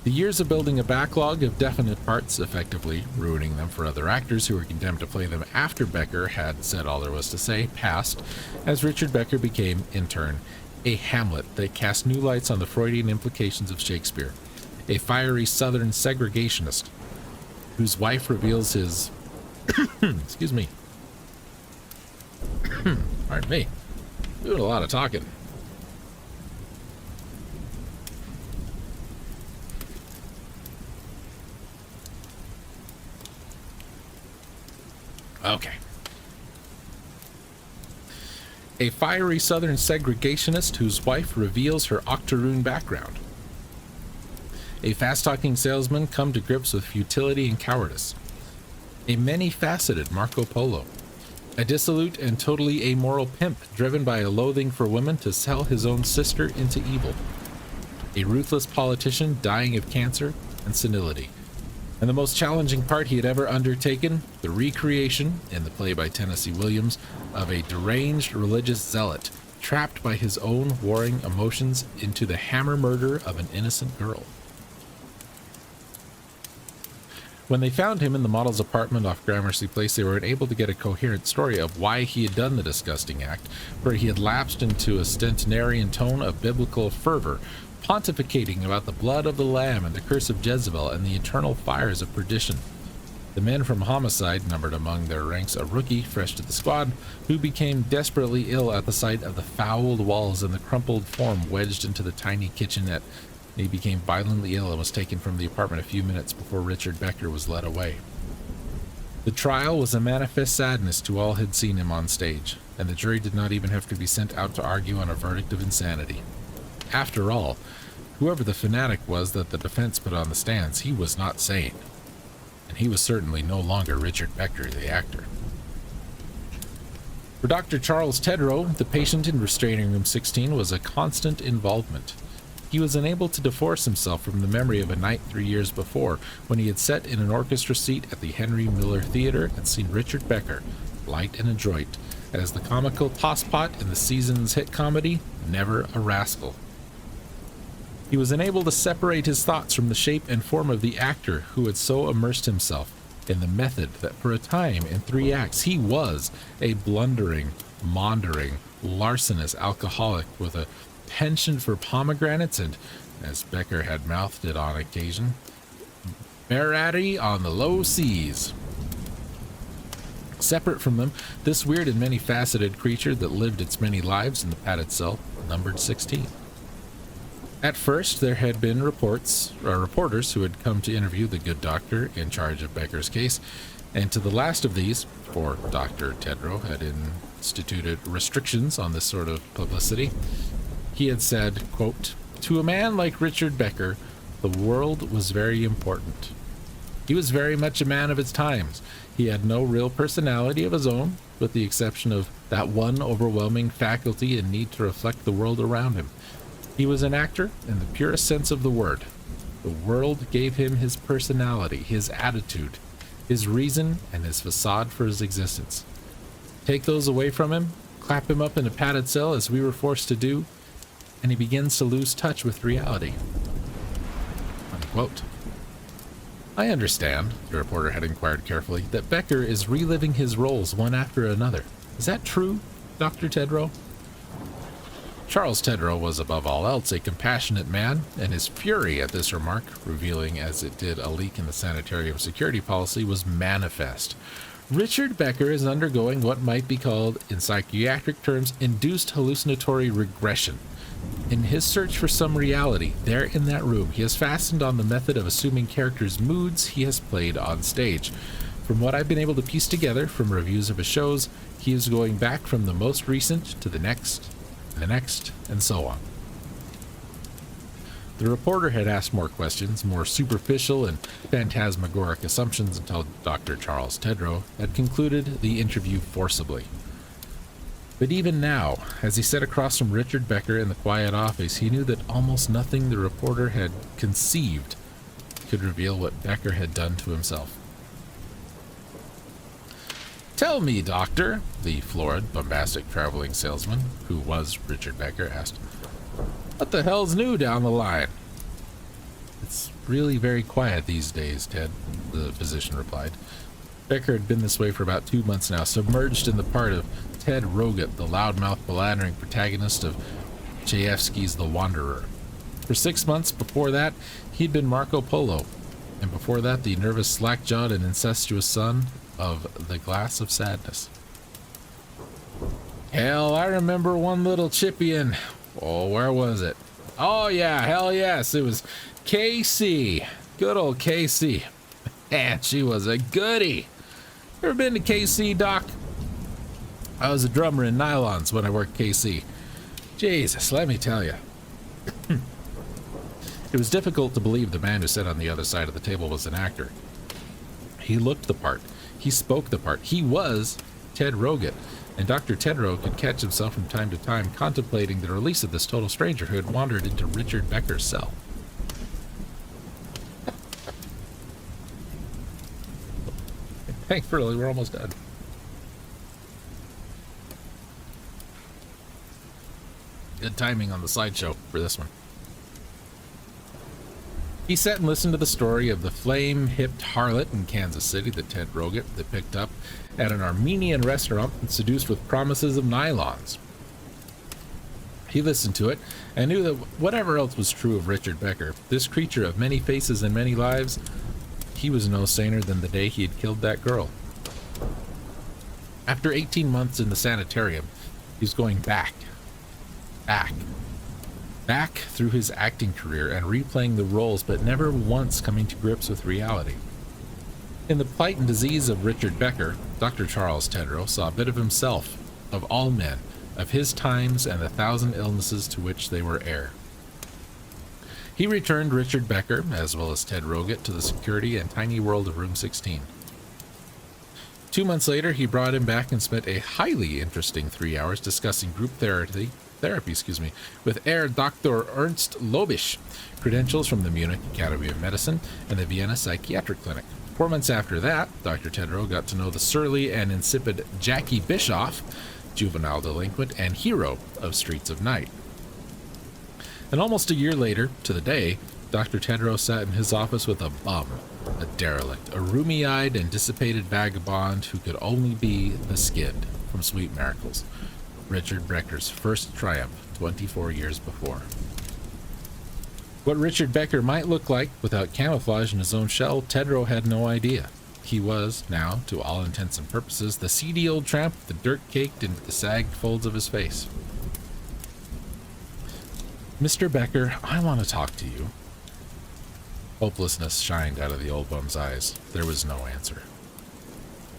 The years of building a backlog of definite parts, effectively ruining them for other actors who were condemned to play them after Becker had said all there was to say, passed, as Richard Becker became, in turn, a Hamlet that cast new lights on the Freudian implications of Shakespeare, a fiery Southern segregationist whose wife reveals his Pardon me. Doing a lot of talking. Okay. A fiery Southern segregationist whose wife reveals her octoroon background. A fast-talking salesman come to grips with futility and cowardice. A many-faceted Marco Polo. A dissolute and totally amoral pimp driven by a loathing for women to sell his own sister into evil. A ruthless politician dying of cancer and senility. And the most challenging part he had ever undertaken, the recreation, in the play by Tennessee Williams, of a deranged religious zealot trapped by his own warring emotions into the hammer murder of an innocent girl. When they found him in the model's apartment off Gramercy Place, they were unable to get a coherent story of why he had done the disgusting act, for he had lapsed into a centenarian tone of biblical fervor, pontificating about the blood of the Lamb and the curse of Jezebel and the eternal fires of perdition. The men from Homicide numbered among their ranks a rookie fresh to the squad, who became desperately ill at the sight of the fouled walls and the crumpled form wedged into the tiny kitchenette. He became violently ill and was taken from the apartment a few minutes before Richard Becker was led away. The trial was a manifest sadness to all who had seen him on stage, and the jury did not even have to be sent out to argue on a verdict of insanity. After all, whoever the fanatic was that the defense put on the stands, he was not sane. And he was certainly no longer Richard Becker, the actor. For Dr. Charles Tedrow, the patient in Restraining Room 16 was a constant involvement. He was unable to divorce himself from the memory of a night 3 years before, when he had sat in an orchestra seat at the Henry Miller Theater and seen Richard Becker, light and adroit, as the comical tosspot in the season's hit comedy, Never a Rascal. He was unable to separate his thoughts from the shape and form of the actor who had so immersed himself in the method that for a time in 3 acts he was a blundering, maundering, larcenous alcoholic with a penchant for pomegranates and, as Becker had mouthed it on occasion, Baratty on the low seas. Separate from them, this weird and many-faceted creature that lived its many lives in the padded cell numbered 16. At first, there had been reporters who had come to interview the good doctor in charge of Becker's case, and to the last of these, for Dr. Tedrow had instituted restrictions on this sort of publicity, he had said, quote, "To a man like Richard Becker, the world was very important. He was very much a man of his times. He had no real personality of his own, with the exception of that one overwhelming faculty and need to reflect the world around him. He was an actor in the purest sense of the word. The world gave him his personality, his attitude, his reason, and his facade for his existence. Take those away from him, clap him up in a padded cell as we were forced to do, and he begins to lose touch with reality." Unquote. "I understand," the reporter had inquired carefully, "that Becker is reliving his roles one after another. Is that true, Dr. Tedrow?" Charles Tedrow was above all else a compassionate man, and his fury at this remark, revealing as it did a leak in the sanitarium security policy, was manifest. "Richard Becker is undergoing what might be called, in psychiatric terms, induced hallucinatory regression. In his search for some reality, there in that room, he has fastened on the method of assuming characters' moods he has played on stage. From what I've been able to piece together from reviews of his shows, he is going back from the most recent to the next, and so on." The reporter had asked more questions, more superficial and phantasmagoric assumptions, until Dr. Charles Tedrow had concluded the interview forcibly. But even now, as he sat across from Richard Becker in the quiet office, he knew that almost nothing the reporter had conceived could reveal what Becker had done to himself. "Tell me, Doctor," the florid, bombastic traveling salesman, who was Richard Becker, asked, "what the hell's new down the line?" "It's really very quiet these days, Ted," the physician replied. Becker had been this way for about 2 months now, submerged in the part of Ted Roget, the loudmouth, philandering protagonist of Chayefsky's The Wanderer. For 6 months before that, he'd been Marco Polo, and before that, the nervous, slack-jawed, and incestuous son of The Glass of Sadness. Hell, I remember one little chippy oh, where was it? Oh yeah, hell yes, it was KC. Good old KC. Man, she was a goodie. Ever been to KC, Doc? I was a drummer in nylons when I worked KC. Jesus, let me tell you. It was difficult to believe the man who sat on the other side of the table was an actor. He looked the part. He spoke the part. He was Ted Roget, and Dr. Tedrow could catch himself from time to time contemplating the release of this total stranger who had wandered into Richard Becker's cell. Thankfully, we're almost done. Good timing on the slideshow for this one. He sat and listened to the story of the flame-hipped harlot in Kansas City that Ted Roget had picked up at an Armenian restaurant and seduced with promises of nylons. He listened to it and knew that whatever else was true of Richard Becker, this creature of many faces and many lives, he was no saner than the day he had killed that girl. After 18 months in the sanitarium, he was going back through his acting career and replaying the roles, but never once coming to grips with reality. In the plight and disease of Richard Becker, Dr. Charles Tedrow saw a bit of himself, of all men, of his times and the 1,000 illnesses to which they were heir. He returned Richard Becker, as well as Ted Roget, to the security and tiny world of Room 16. 2 months later, he brought him back and spent a highly interesting 3 hours discussing group therapy, with Herr Dr. Ernst Lobisch, credentials from the Munich Academy of Medicine and the Vienna Psychiatric Clinic. 4 months after that, Dr. Tedrow got to know the surly and insipid Jackie Bischoff, juvenile delinquent and hero of Streets of Night. And almost a year later, to the day, Dr. Tedrow sat in his office with a bum, a derelict, a rheumy-eyed and dissipated vagabond who could only be the Skid from Sweet Miracles, Richard Becker's first triumph 24 years before. What Richard Becker might look like without camouflage in his own shell, Tedrow had no idea. He was, now, to all intents and purposes, the seedy old tramp with the dirt caked into the sagged folds of his face. Mr. Becker, I want to talk to you. Hopelessness shined out of the old bum's eyes. There was no answer.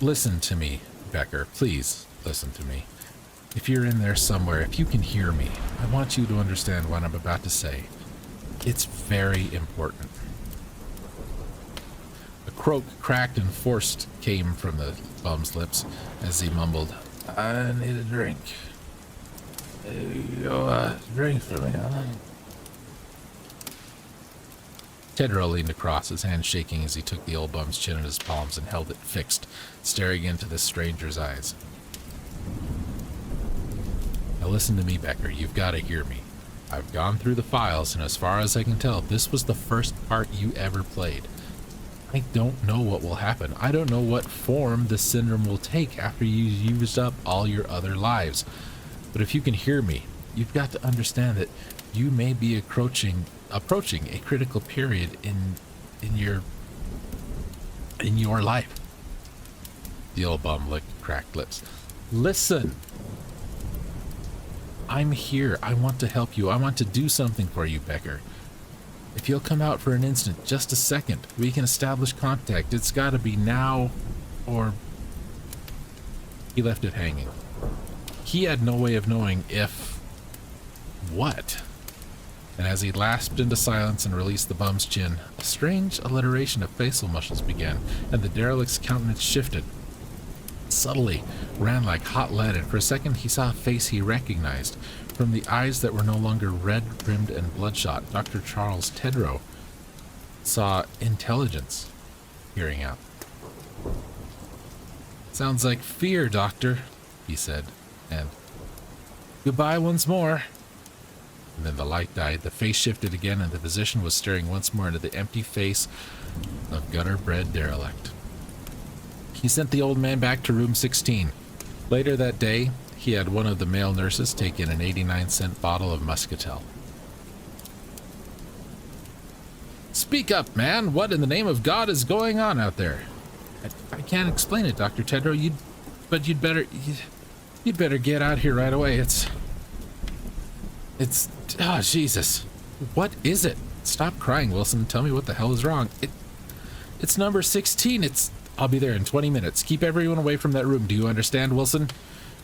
Listen to me, Becker. Please listen to me. If you're in there somewhere, if you can hear me, I want you to understand what I'm about to say. It's very important. A croak cracked and forced came from the bum's lips as he mumbled, I need a drink. Go, drink for me, huh? Tedrow leaned across, his hand shaking as he took the old bum's chin in his palms and held it fixed, staring into the stranger's eyes. Now listen to me, Becker. You've got to hear me. I've gone through the files, and as far as I can tell, this was the first part you ever played. I don't know what will happen. I don't know what form this syndrome will take after you've used up all your other lives. But if you can hear me, you've got to understand that you may be approaching a critical period in your life. The old bum licked cracked lips. Listen. I'm here. I want to help you. I want to do something for you, Becker. If you'll come out for an instant, just a second, we can establish contact. It's got to be now or... He left it hanging. He had no way of knowing if... what? And as he lapsed into silence and released the bum's chin, a strange alliteration of facial muscles began, and the derelict's countenance shifted. Subtly, ran like hot lead, and for a second he saw a face he recognized. From the eyes that were no longer red-rimmed and bloodshot, Dr. Charles Tedrow saw intelligence peering out. Sounds like fear, Doctor, he said, and goodbye once more. And then the light died, the face shifted again, and the physician was staring once more into the empty face of gutter-bred derelict. He sent the old man back to room 16. Later that day, he had one of the male nurses take in an 89-cent bottle of muscatel. Speak up, man! What in the name of God is going on out there? I can't explain it, Dr. Tedrow. You'd better... You'd better get out here right away. Oh, Jesus. What is it? Stop crying, Wilson. Tell me what the hell is wrong. It's number 16. I'll be there in 20 minutes. Keep everyone away from that room. Do you understand, Wilson?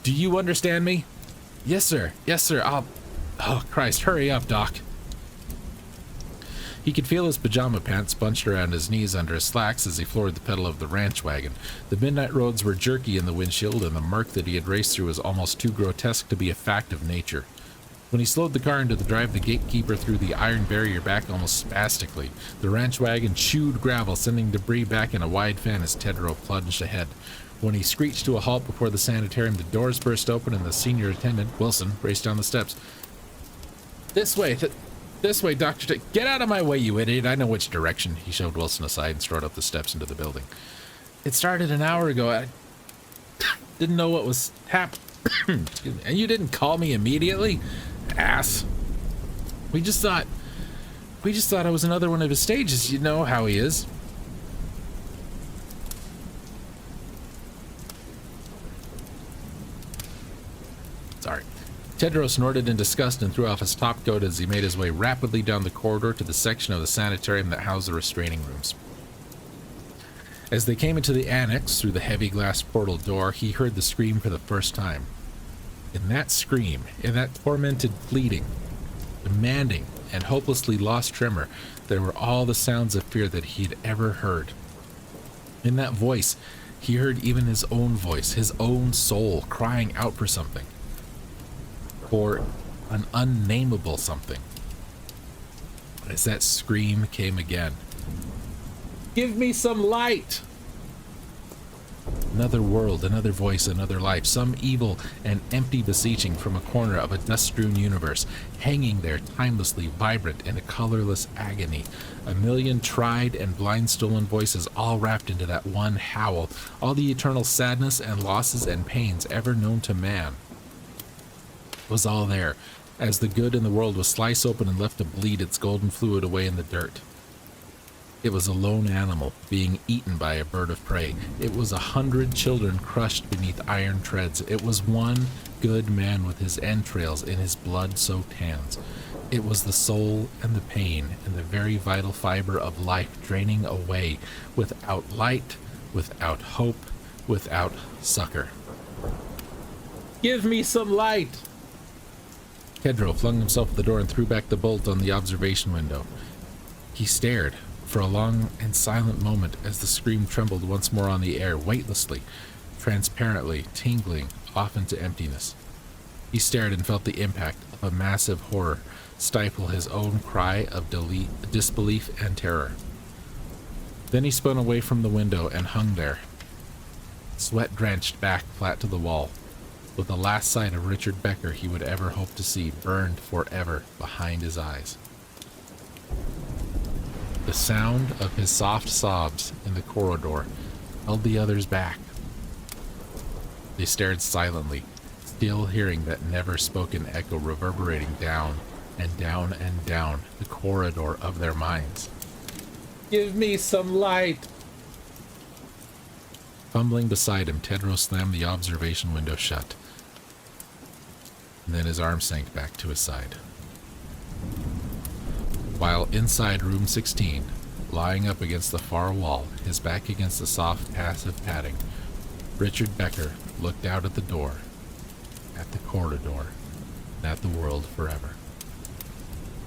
Do you understand me? Yes, sir. Yes, sir. Oh, Christ. Hurry up, Doc. He could feel his pajama pants bunched around his knees under his slacks as he floored the pedal of the ranch wagon. The midnight roads were jerky in the windshield, and the murk that he had raced through was almost too grotesque to be a fact of nature. When he slowed the car into the drive, the gatekeeper threw the iron barrier back almost spastically. The ranch wagon chewed gravel, sending debris back in a wide fan as Tedrow plunged ahead. When he screeched to a halt before the sanitarium, the doors burst open and the senior attendant, Wilson, raced down the steps. This way, Dr. Get out of my way, you idiot. I know which direction. He shoved Wilson aside and strode up the steps into the building. It started an hour ago. I didn't know what was happening. And you didn't call me immediately? Ass. We just thought I was another one of his stages. You know how he is. Sorry. Tedrow snorted in disgust and threw off his top coat as he made his way rapidly down the corridor to the section of the sanitarium that housed the restraining rooms. As they came into the annex through the heavy glass portal door, he heard the scream for the first time. In that scream, in that tormented pleading, demanding and hopelessly lost tremor, there were all the sounds of fear that he had ever heard. In that voice, he heard even his own voice, his own soul crying out for something. For an unnameable something. As that scream came again. Give me some light! Another world, another voice, another life, some evil and empty beseeching from a corner of a dust-strewn universe, hanging there timelessly vibrant in a colorless agony. A million tried and blind-stolen voices all wrapped into that one howl, all the eternal sadness and losses and pains ever known to man. Was all there, as the good in the world was sliced open and left to bleed its golden fluid away in the dirt. It was a lone animal being eaten by a bird of prey. It was 100 children crushed beneath iron treads. It was one good man with his entrails in his blood-soaked hands. It was the soul and the pain and the very vital fiber of life draining away, without light, without hope, without succor. Give me some light! Tedrow flung himself at the door and threw back the bolt on the observation window. He stared for a long and silent moment as the scream trembled once more on the air, weightlessly, transparently, tingling off into emptiness. He stared and felt the impact of a massive horror stifle his own cry of disbelief and terror. Then he spun away from the window and hung there, sweat-drenched back flat to the wall, with the last sight of Richard Becker he would ever hope to see burned forever behind his eyes. The sound of his soft sobs in the corridor held the others back. They stared silently, still hearing that never-spoken echo reverberating down and down and down the corridor of their minds. Give me some light! Fumbling beside him, Tedrow slammed the observation window shut. And then his arm sank back to his side. While inside room 16, lying up against the far wall, his back against the soft, passive padding, Richard Becker looked out at the door, at the corridor, and at the world forever.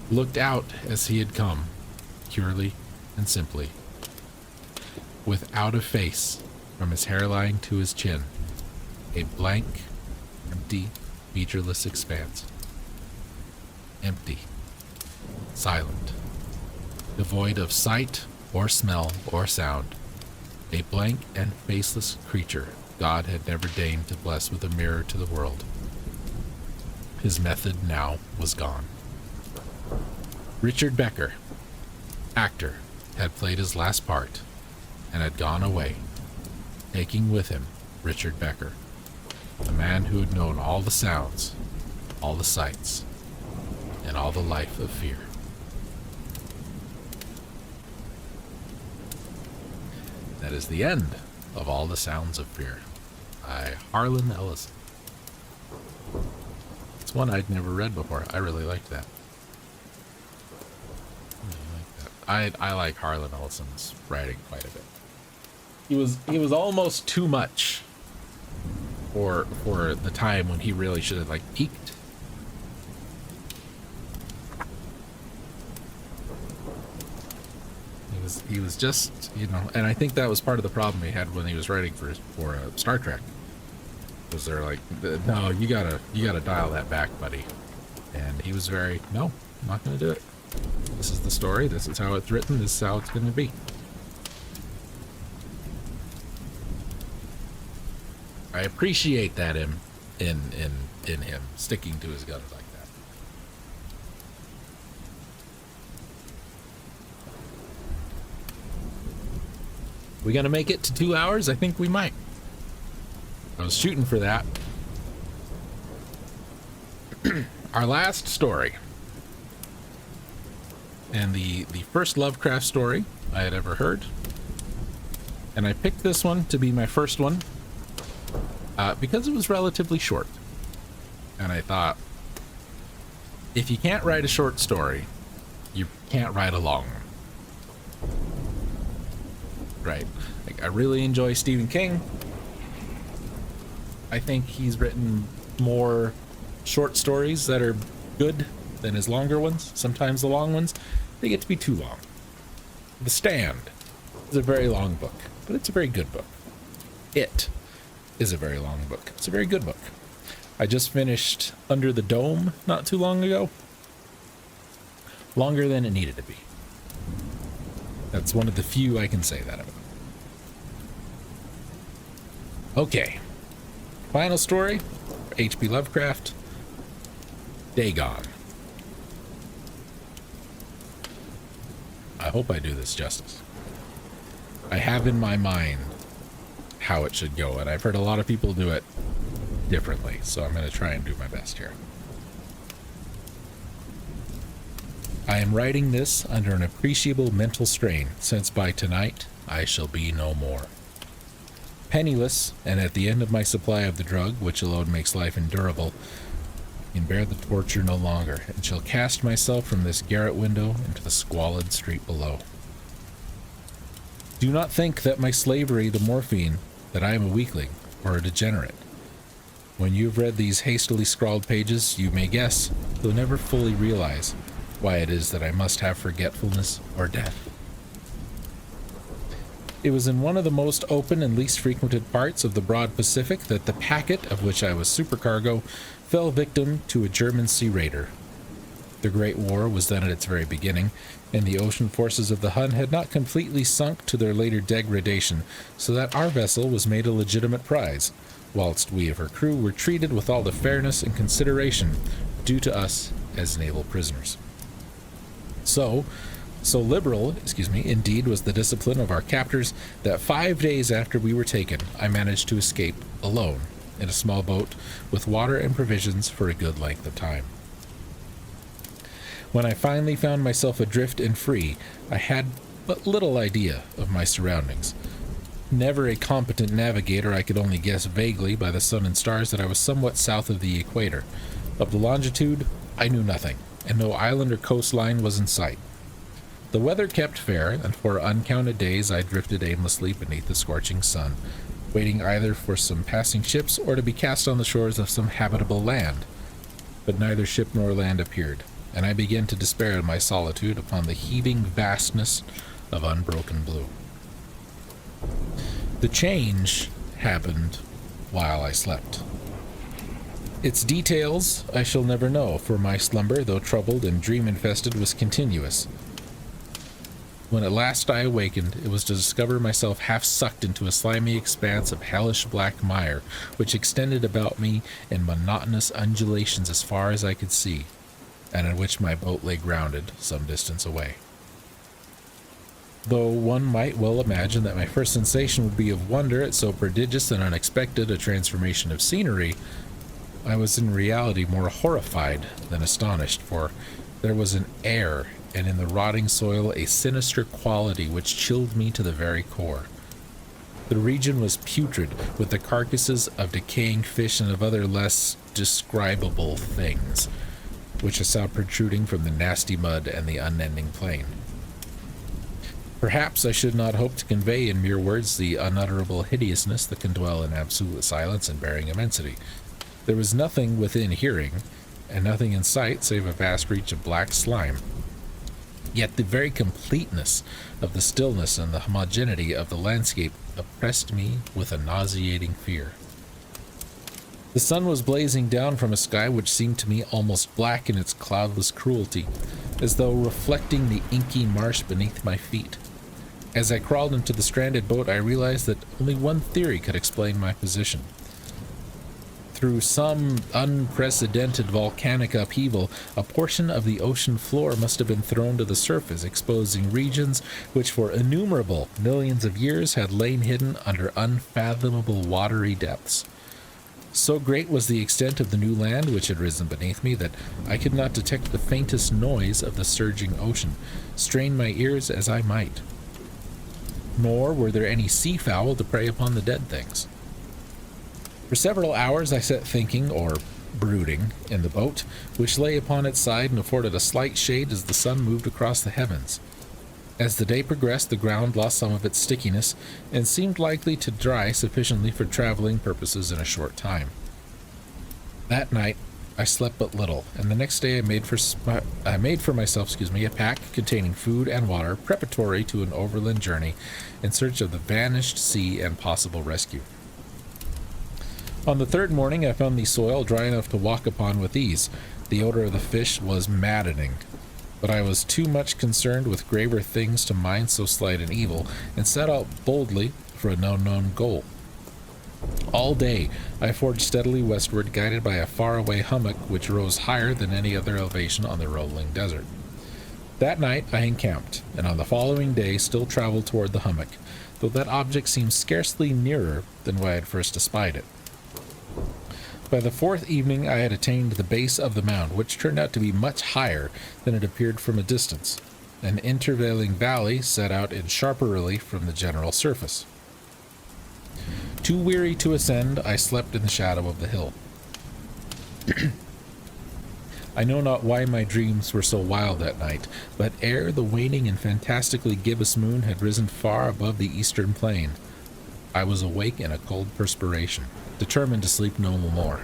Looked out as he had come, purely and simply, without a face, from his hairline to his chin, a blank, empty, featureless expanse. Empty. Silent, devoid of sight or smell or sound, a blank and faceless creature God had never deigned to bless with a mirror to the world. His method now was gone. Richard Becker, actor, had played his last part and had gone away, taking with him Richard Becker, the man who had known all the sounds, all the sights, and all the life of fear. That is the end of All the Sounds of Fear by Harlan Ellison. one I'd never read before. I really liked that. I like Harlan Ellison's writing quite a bit. He was almost too much for the time when he really should have like peaked. He was just, you know, and I think that was part of the problem he had when he was writing for Star Trek. Was they're like, no, you gotta dial that back, buddy. And he was very, no, I'm not gonna do it. This is the story. This is how it's written. This is how it's gonna be. I appreciate that in him sticking to his guns like that. We gonna make it to 2 hours? I think we might. I was shooting for that. Our last story, and the first Lovecraft story I had ever heard, and I picked this one to be my first one because it was relatively short, and I thought, if you can't write a short story, you can't write a long one. Right. Like, I really enjoy Stephen King. I think he's written more short stories that are good than his longer ones. Sometimes the long ones, they get to be too long. The Stand is a very long book, but it's a very good book. It is a very long book. It's a very good book. I just finished Under the Dome not too long ago. Longer than it needed to be. That's one of the few I can say that about. Okay. Final story, H.P. Lovecraft, Dagon. I hope I do this justice. I have in my mind how it should go, and I've heard a lot of people do it differently, so I'm going to try and do my best here. I am writing this under an appreciable mental strain, since by tonight I shall be no more. Penniless, and at the end of my supply of the drug, which alone makes life endurable, I can bear the torture no longer, and shall cast myself from this garret window into the squalid street below. Do not think that my slavery to morphine, that I am a weakling, or a degenerate. When you have read these hastily scrawled pages, you may guess, though never fully realize, why it is that I must have forgetfulness or death. It was in one of the most open and least frequented parts of the broad Pacific that the packet, of which I was supercargo, fell victim to a German sea raider. The Great War was then at its very beginning, and the ocean forces of the Hun had not completely sunk to their later degradation, so that our vessel was made a legitimate prize, whilst we of her crew were treated with all the fairness and consideration due to us as naval prisoners. So liberal, indeed was the discipline of our captors that 5 days after we were taken, I managed to escape alone in a small boat with water and provisions for a good length of time. When I finally found myself adrift and free, I had but little idea of my surroundings. Never a competent navigator, I could only guess vaguely by the sun and stars that I was somewhat south of the equator. Of the longitude, I knew nothing, and no island or coastline was in sight. The weather kept fair, and for uncounted days I drifted aimlessly beneath the scorching sun, waiting either for some passing ships or to be cast on the shores of some habitable land. But neither ship nor land appeared, and I began to despair in my solitude upon the heaving vastness of unbroken blue. The change happened while I slept. Its details I shall never know, for my slumber, though troubled and dream-infested, was continuous. When at last I awakened, it was to discover myself half sucked into a slimy expanse of hellish black mire, which extended about me in monotonous undulations as far as I could see, and in which my boat lay grounded some distance away. Though one might well imagine that my first sensation would be of wonder at so prodigious and unexpected a transformation of scenery, I was in reality more horrified than astonished, for there was an air, and in the rotting soil a sinister quality which chilled me to the very core. The region was putrid, with the carcasses of decaying fish and of other less describable things, which I saw protruding from the nasty mud and the unending plain. Perhaps I should not hope to convey in mere words the unutterable hideousness that can dwell in absolute silence and bearing immensity. There was nothing within hearing, and nothing in sight save a vast reach of black slime. Yet the very completeness of the stillness and the homogeneity of the landscape oppressed me with a nauseating fear. The sun was blazing down from a sky which seemed to me almost black in its cloudless cruelty, as though reflecting the inky marsh beneath my feet. As I crawled into the stranded boat, I realized that only one theory could explain my position. Through some unprecedented volcanic upheaval, a portion of the ocean floor must have been thrown to the surface, exposing regions which for innumerable millions of years had lain hidden under unfathomable watery depths. So great was the extent of the new land which had risen beneath me that I could not detect the faintest noise of the surging ocean, strain my ears as I might. Nor were there any seafowl to prey upon the dead things. For several hours I sat thinking, or brooding, in the boat, which lay upon its side and afforded a slight shade as the sun moved across the heavens. As the day progressed, the ground lost some of its stickiness, and seemed likely to dry sufficiently for traveling purposes in a short time. That night I slept but little, and the next day I made for myself a pack containing food and water, preparatory to an overland journey in search of the vanished sea and possible rescue. On the third morning I found the soil dry enough to walk upon with ease. The odor of the fish was maddening, but I was too much concerned with graver things to mind so slight an evil, and set out boldly for an unknown goal. All day I forged steadily westward, guided by a faraway hummock which rose higher than any other elevation on the rolling desert. That night I encamped, and on the following day still traveled toward the hummock, though that object seemed scarcely nearer than when I had first espied it. By the fourth evening I had attained the base of the mound, which turned out to be much higher than it appeared from a distance. An intervening valley set out in sharper relief from the general surface. Too weary to ascend, I slept in the shadow of the hill. I know not why my dreams were so wild that night, but ere the waning and fantastically gibbous moon had risen far above the eastern plain, I was awake in a cold perspiration, determined to sleep no more.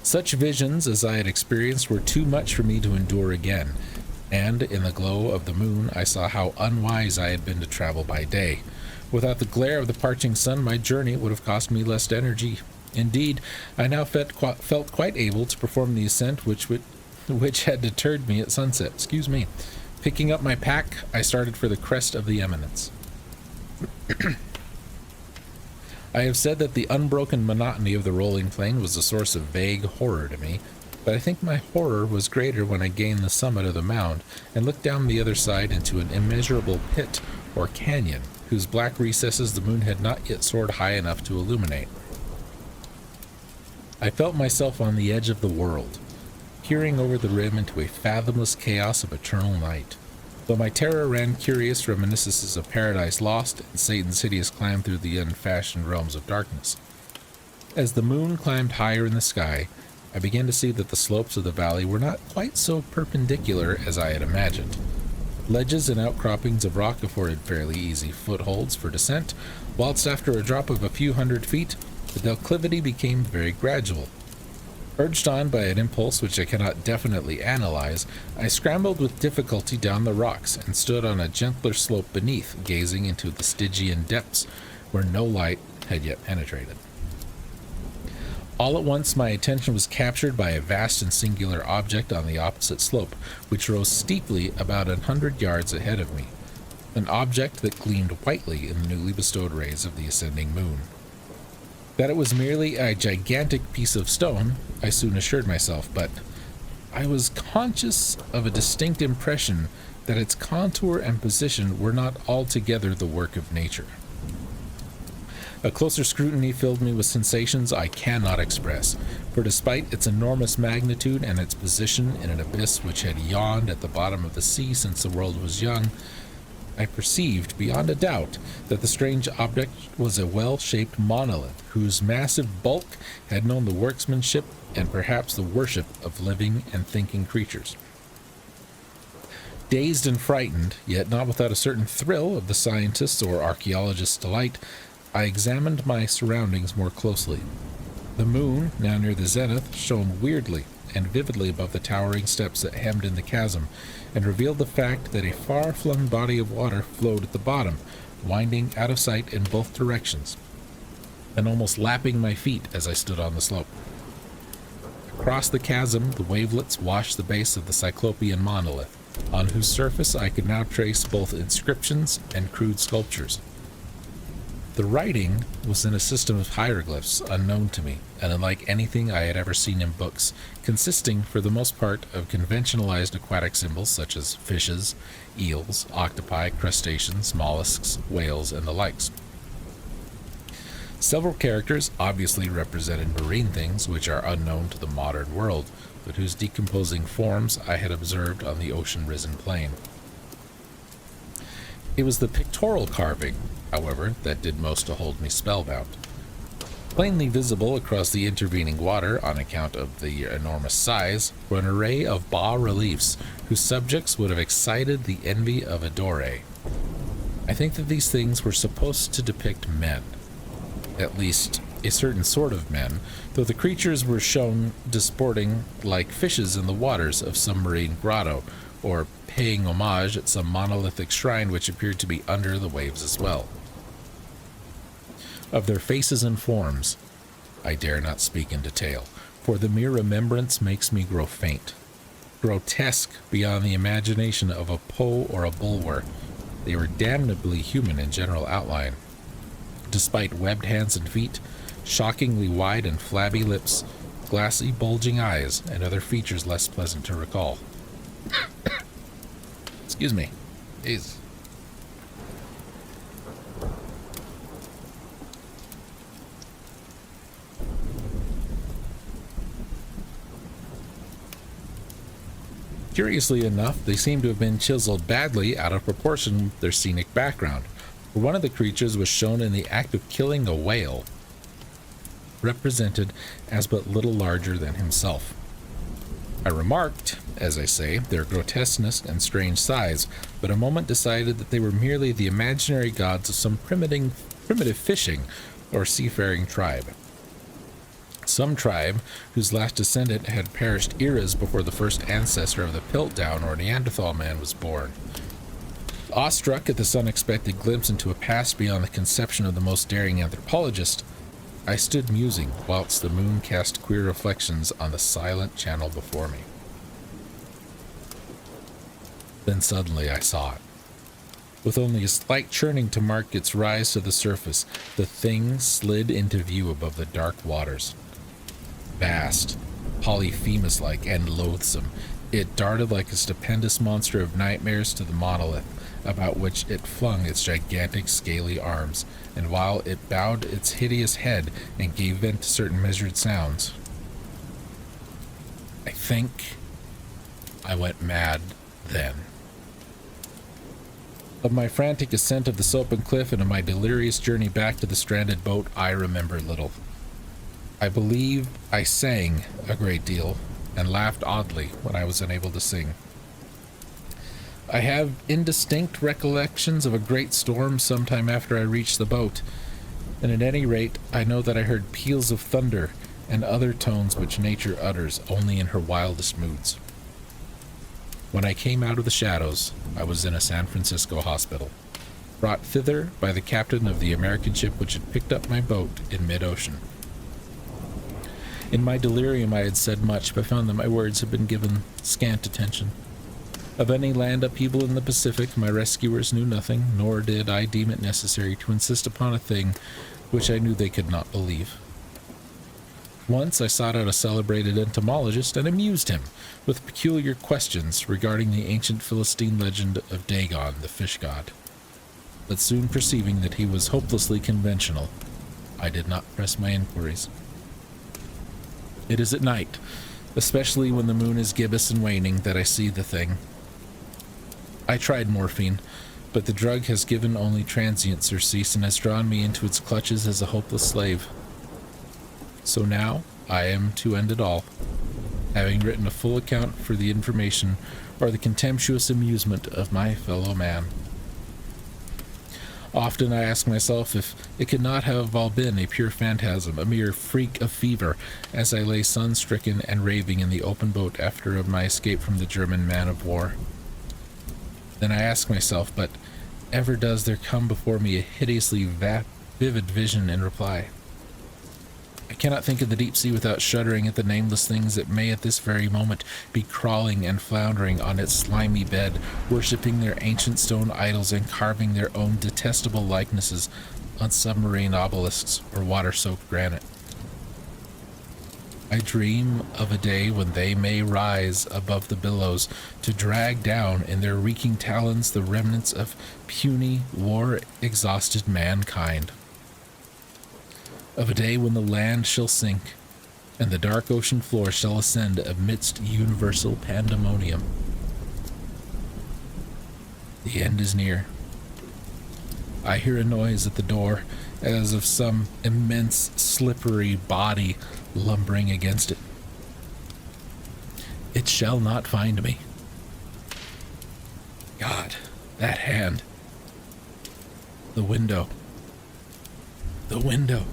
Such visions as I had experienced were too much for me to endure again, and in the glow of the moon I saw how unwise I had been to travel by day. Without the glare of the parching sun, my journey would have cost me less energy. Indeed, I now felt quite able to perform the ascent which had deterred me at sunset. Picking up my pack, I started for the crest of the eminence. I have said that the unbroken monotony of the rolling plain was a source of vague horror to me, but I think my horror was greater when I gained the summit of the mound and looked down the other side into an immeasurable pit or canyon, whose black recesses the moon had not yet soared high enough to illuminate. I felt myself on the edge of the world, peering over the rim into a fathomless chaos of eternal night, though my terror ran curious reminiscences of Paradise Lost and Satan's hideous climb through the unfashioned realms of darkness. As the moon climbed higher in the sky, I began to see that the slopes of the valley were not quite so perpendicular as I had imagined. Ledges and outcroppings of rock afforded fairly easy footholds for descent, whilst after a drop of a few hundred feet, the declivity became very gradual. Urged on by an impulse which I cannot definitely analyze, I scrambled with difficulty down the rocks and stood on a gentler slope beneath, gazing into the Stygian depths where no light had yet penetrated. All at once my attention was captured by a vast and singular object on the opposite slope, which rose steeply about 100 yards ahead of me, an object that gleamed whitely in the newly bestowed rays of the ascending moon. That it was merely a gigantic piece of stone, I soon assured myself, but I was conscious of a distinct impression that its contour and position were not altogether the work of nature. A closer scrutiny filled me with sensations I cannot express, for despite its enormous magnitude and its position in an abyss which had yawned at the bottom of the sea since the world was young, I perceived beyond a doubt that the strange object was a well-shaped monolith whose massive bulk had known the workmanship and perhaps the worship of living and thinking creatures. Dazed and frightened, yet not without a certain thrill of the scientist's or archaeologist's delight, I examined my surroundings more closely. The moon, now near the zenith, shone weirdly and vividly above the towering steps that hemmed in the chasm, and revealed the fact that a far-flung body of water flowed at the bottom, winding out of sight in both directions, and almost lapping my feet as I stood on the slope. Across the chasm, the wavelets washed the base of the Cyclopean monolith, on whose surface I could now trace both inscriptions and crude sculptures. The writing was in a system of hieroglyphs unknown to me, and unlike anything I had ever seen in books, consisting for the most part of conventionalized aquatic symbols such as fishes, eels, octopi, crustaceans, mollusks, whales, and the likes. Several characters obviously represented marine things which are unknown to the modern world, but whose decomposing forms I had observed on the ocean-risen plain. It was the pictorial carving, however, that did most to hold me spellbound. Plainly visible across the intervening water on account of the enormous size were an array of bas-reliefs whose subjects would have excited the envy of a Doré. I think that these things were supposed to depict men, at least a certain sort of men, though the creatures were shown disporting like fishes in the waters of some marine grotto, or paying homage at some monolithic shrine which appeared to be under the waves as well. Of their faces and forms, I dare not speak in detail, for the mere remembrance makes me grow faint. Grotesque beyond the imagination of a Poe or a Bulwer, they were damnably human in general outline. Despite webbed hands and feet, shockingly wide and flabby lips, glassy bulging eyes, and other features less pleasant to recall. Excuse me. Jeez. Curiously enough, they seem to have been chiseled badly out of proportion with their scenic background, for one of the creatures was shown in the act of killing a whale, represented as but little larger than himself. I remarked, as I say, their grotesqueness and strange size, but a moment decided that they were merely the imaginary gods of some primitive fishing or seafaring tribe. Some tribe whose last descendant had perished eras before the first ancestor of the Piltdown or Neanderthal man was born. Awestruck at this unexpected glimpse into a past beyond the conception of the most daring anthropologist, I stood musing whilst the moon cast queer reflections on the silent channel before me. Then suddenly I saw it. With only a slight churning to mark its rise to the surface, the thing slid into view above the dark waters. Vast, Polyphemus-like, and loathsome, it darted like a stupendous monster of nightmares to the monolith, about which it flung its gigantic scaly arms, and while it bowed its hideous head and gave vent to certain measured sounds, I think I went mad then. Of my frantic ascent of the sloping cliff and of my delirious journey back to the stranded boat, I remember little. I believe I sang a great deal and laughed oddly when I was unable to sing. I have indistinct recollections of a great storm sometime after I reached the boat, and at any rate I know that I heard peals of thunder and other tones which nature utters only in her wildest moods. When I came out of the shadows, I was in a San Francisco hospital, brought thither by the captain of the American ship which had picked up my boat in mid-ocean. In my delirium I had said much, but found that my words had been given scant attention. Of any land upheaval in the Pacific, my rescuers knew nothing, nor did I deem it necessary to insist upon a thing which I knew they could not believe. Once I sought out a celebrated entomologist and amused him with peculiar questions regarding the ancient Philistine legend of Dagon, the fish god. But soon perceiving that he was hopelessly conventional, I did not press my inquiries. It is at night, especially when the moon is gibbous and waning, that I see the thing. I tried morphine, But the drug has given only transient surcease and has drawn me into its clutches as a hopeless slave. So now I am to end it all, having written a full account for the information or the contemptuous amusement of my fellow man. Often I ask myself if it could not have all been a pure phantasm, a mere freak of fever, as I lay sun-stricken and raving in the open boat after my escape from the German man-of-war. Then I ask myself, but ever does there come before me a hideously vivid vision in reply? I cannot think of the deep sea without shuddering at the nameless things that may at this very moment be crawling and floundering on its slimy bed, worshipping their ancient stone idols and carving their own detestable likenesses on submarine obelisks or water-soaked granite. I dream of a day when they may rise above the billows to drag down in their reeking talons the remnants of puny, war-exhausted mankind. Of a day when the land shall sink, and the dark ocean floor shall ascend amidst universal pandemonium. The end is near. I hear a noise at the door, as of some immense, slippery body lumbering against it. It shall not find me. God, that hand. The window. The window.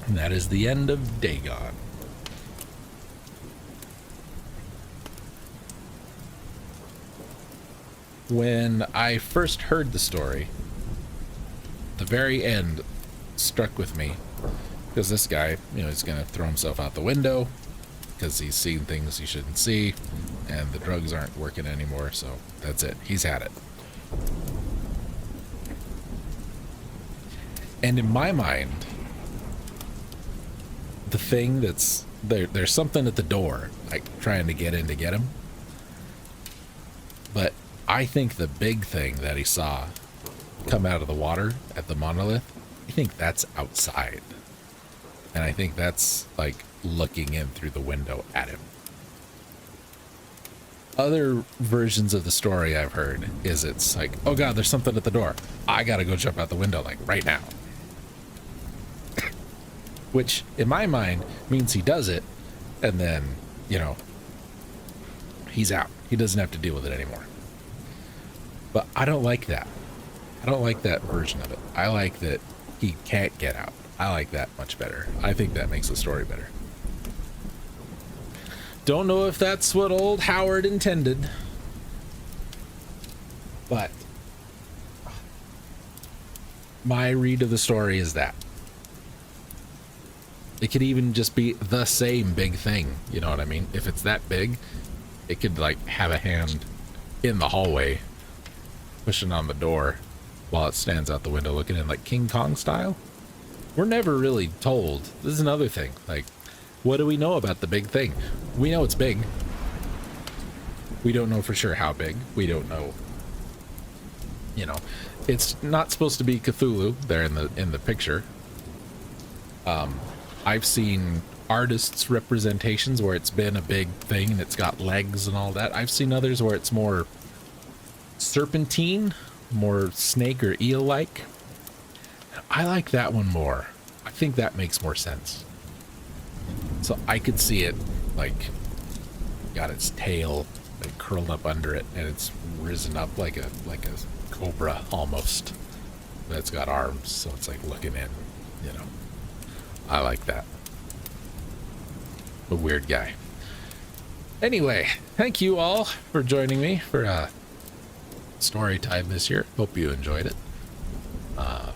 And that is the end of Dagon. When I first heard the story, the very end struck with me because this guy, he's going to throw himself out the window because he's seen things he shouldn't see and the drugs aren't working anymore. So that's it. He's had it. And in my mind, the thing that's there's something at the door, like trying to get in to get him. But I think the big thing that he saw come out of the water at the monolith, I think that's outside. And I think that's like looking in through the window at him. Other versions of the story I've heard is it's like, oh God, there's something at the door. I gotta go jump out the window like right now. Which, in my mind, means he does it, and then, he's out. He doesn't have to deal with it anymore. But I don't like that. I don't like that version of it. I like that he can't get out. I like that much better. I think that makes the story better. Don't know if that's what old Howard intended, but my read of the story is that. It could even just be the same big thing, you know what I mean? If it's that big, it could like have a hand in the hallway pushing on the door while it stands out the window looking in, like King Kong style. We're never really told. This is another thing. Like, what do we know about the big thing? We know it's big. We don't know for sure how big. We don't know. It's not supposed to be Cthulhu there in the picture. I've seen artists' representations where it's been a big thing and it's got legs and all that. I've seen others where it's more serpentine, more snake or eel-like. I like that one more. I think that makes more sense. So I could see it like got its tail like curled up under it and it's risen up like a cobra almost. But it's got arms, so it's like looking in, I like that. A weird guy. Anyway, thank you all for joining me for story time this year. Hope you enjoyed it. I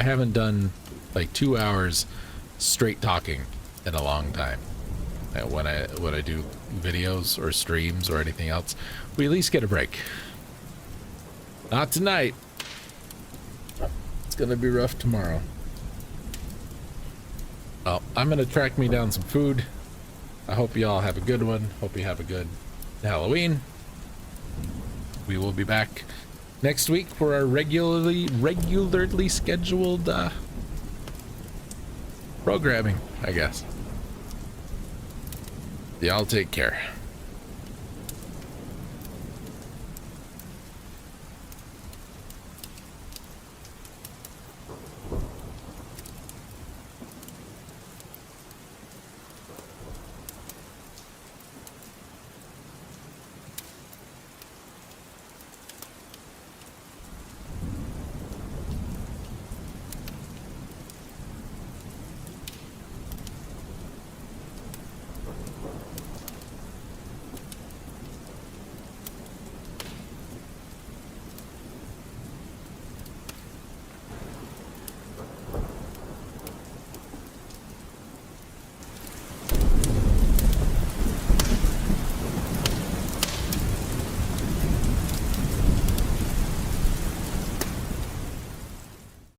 haven't done like 2 hours straight talking in a long time. When I do videos or streams or anything else, we at least get a break. Not tonight. It's gonna be rough tomorrow. Well, I'm gonna track me down some food. I hope you all have a good one. Hope you have a good Halloween. We will be back next week for our regularly scheduled programming, I guess. Y'all take care.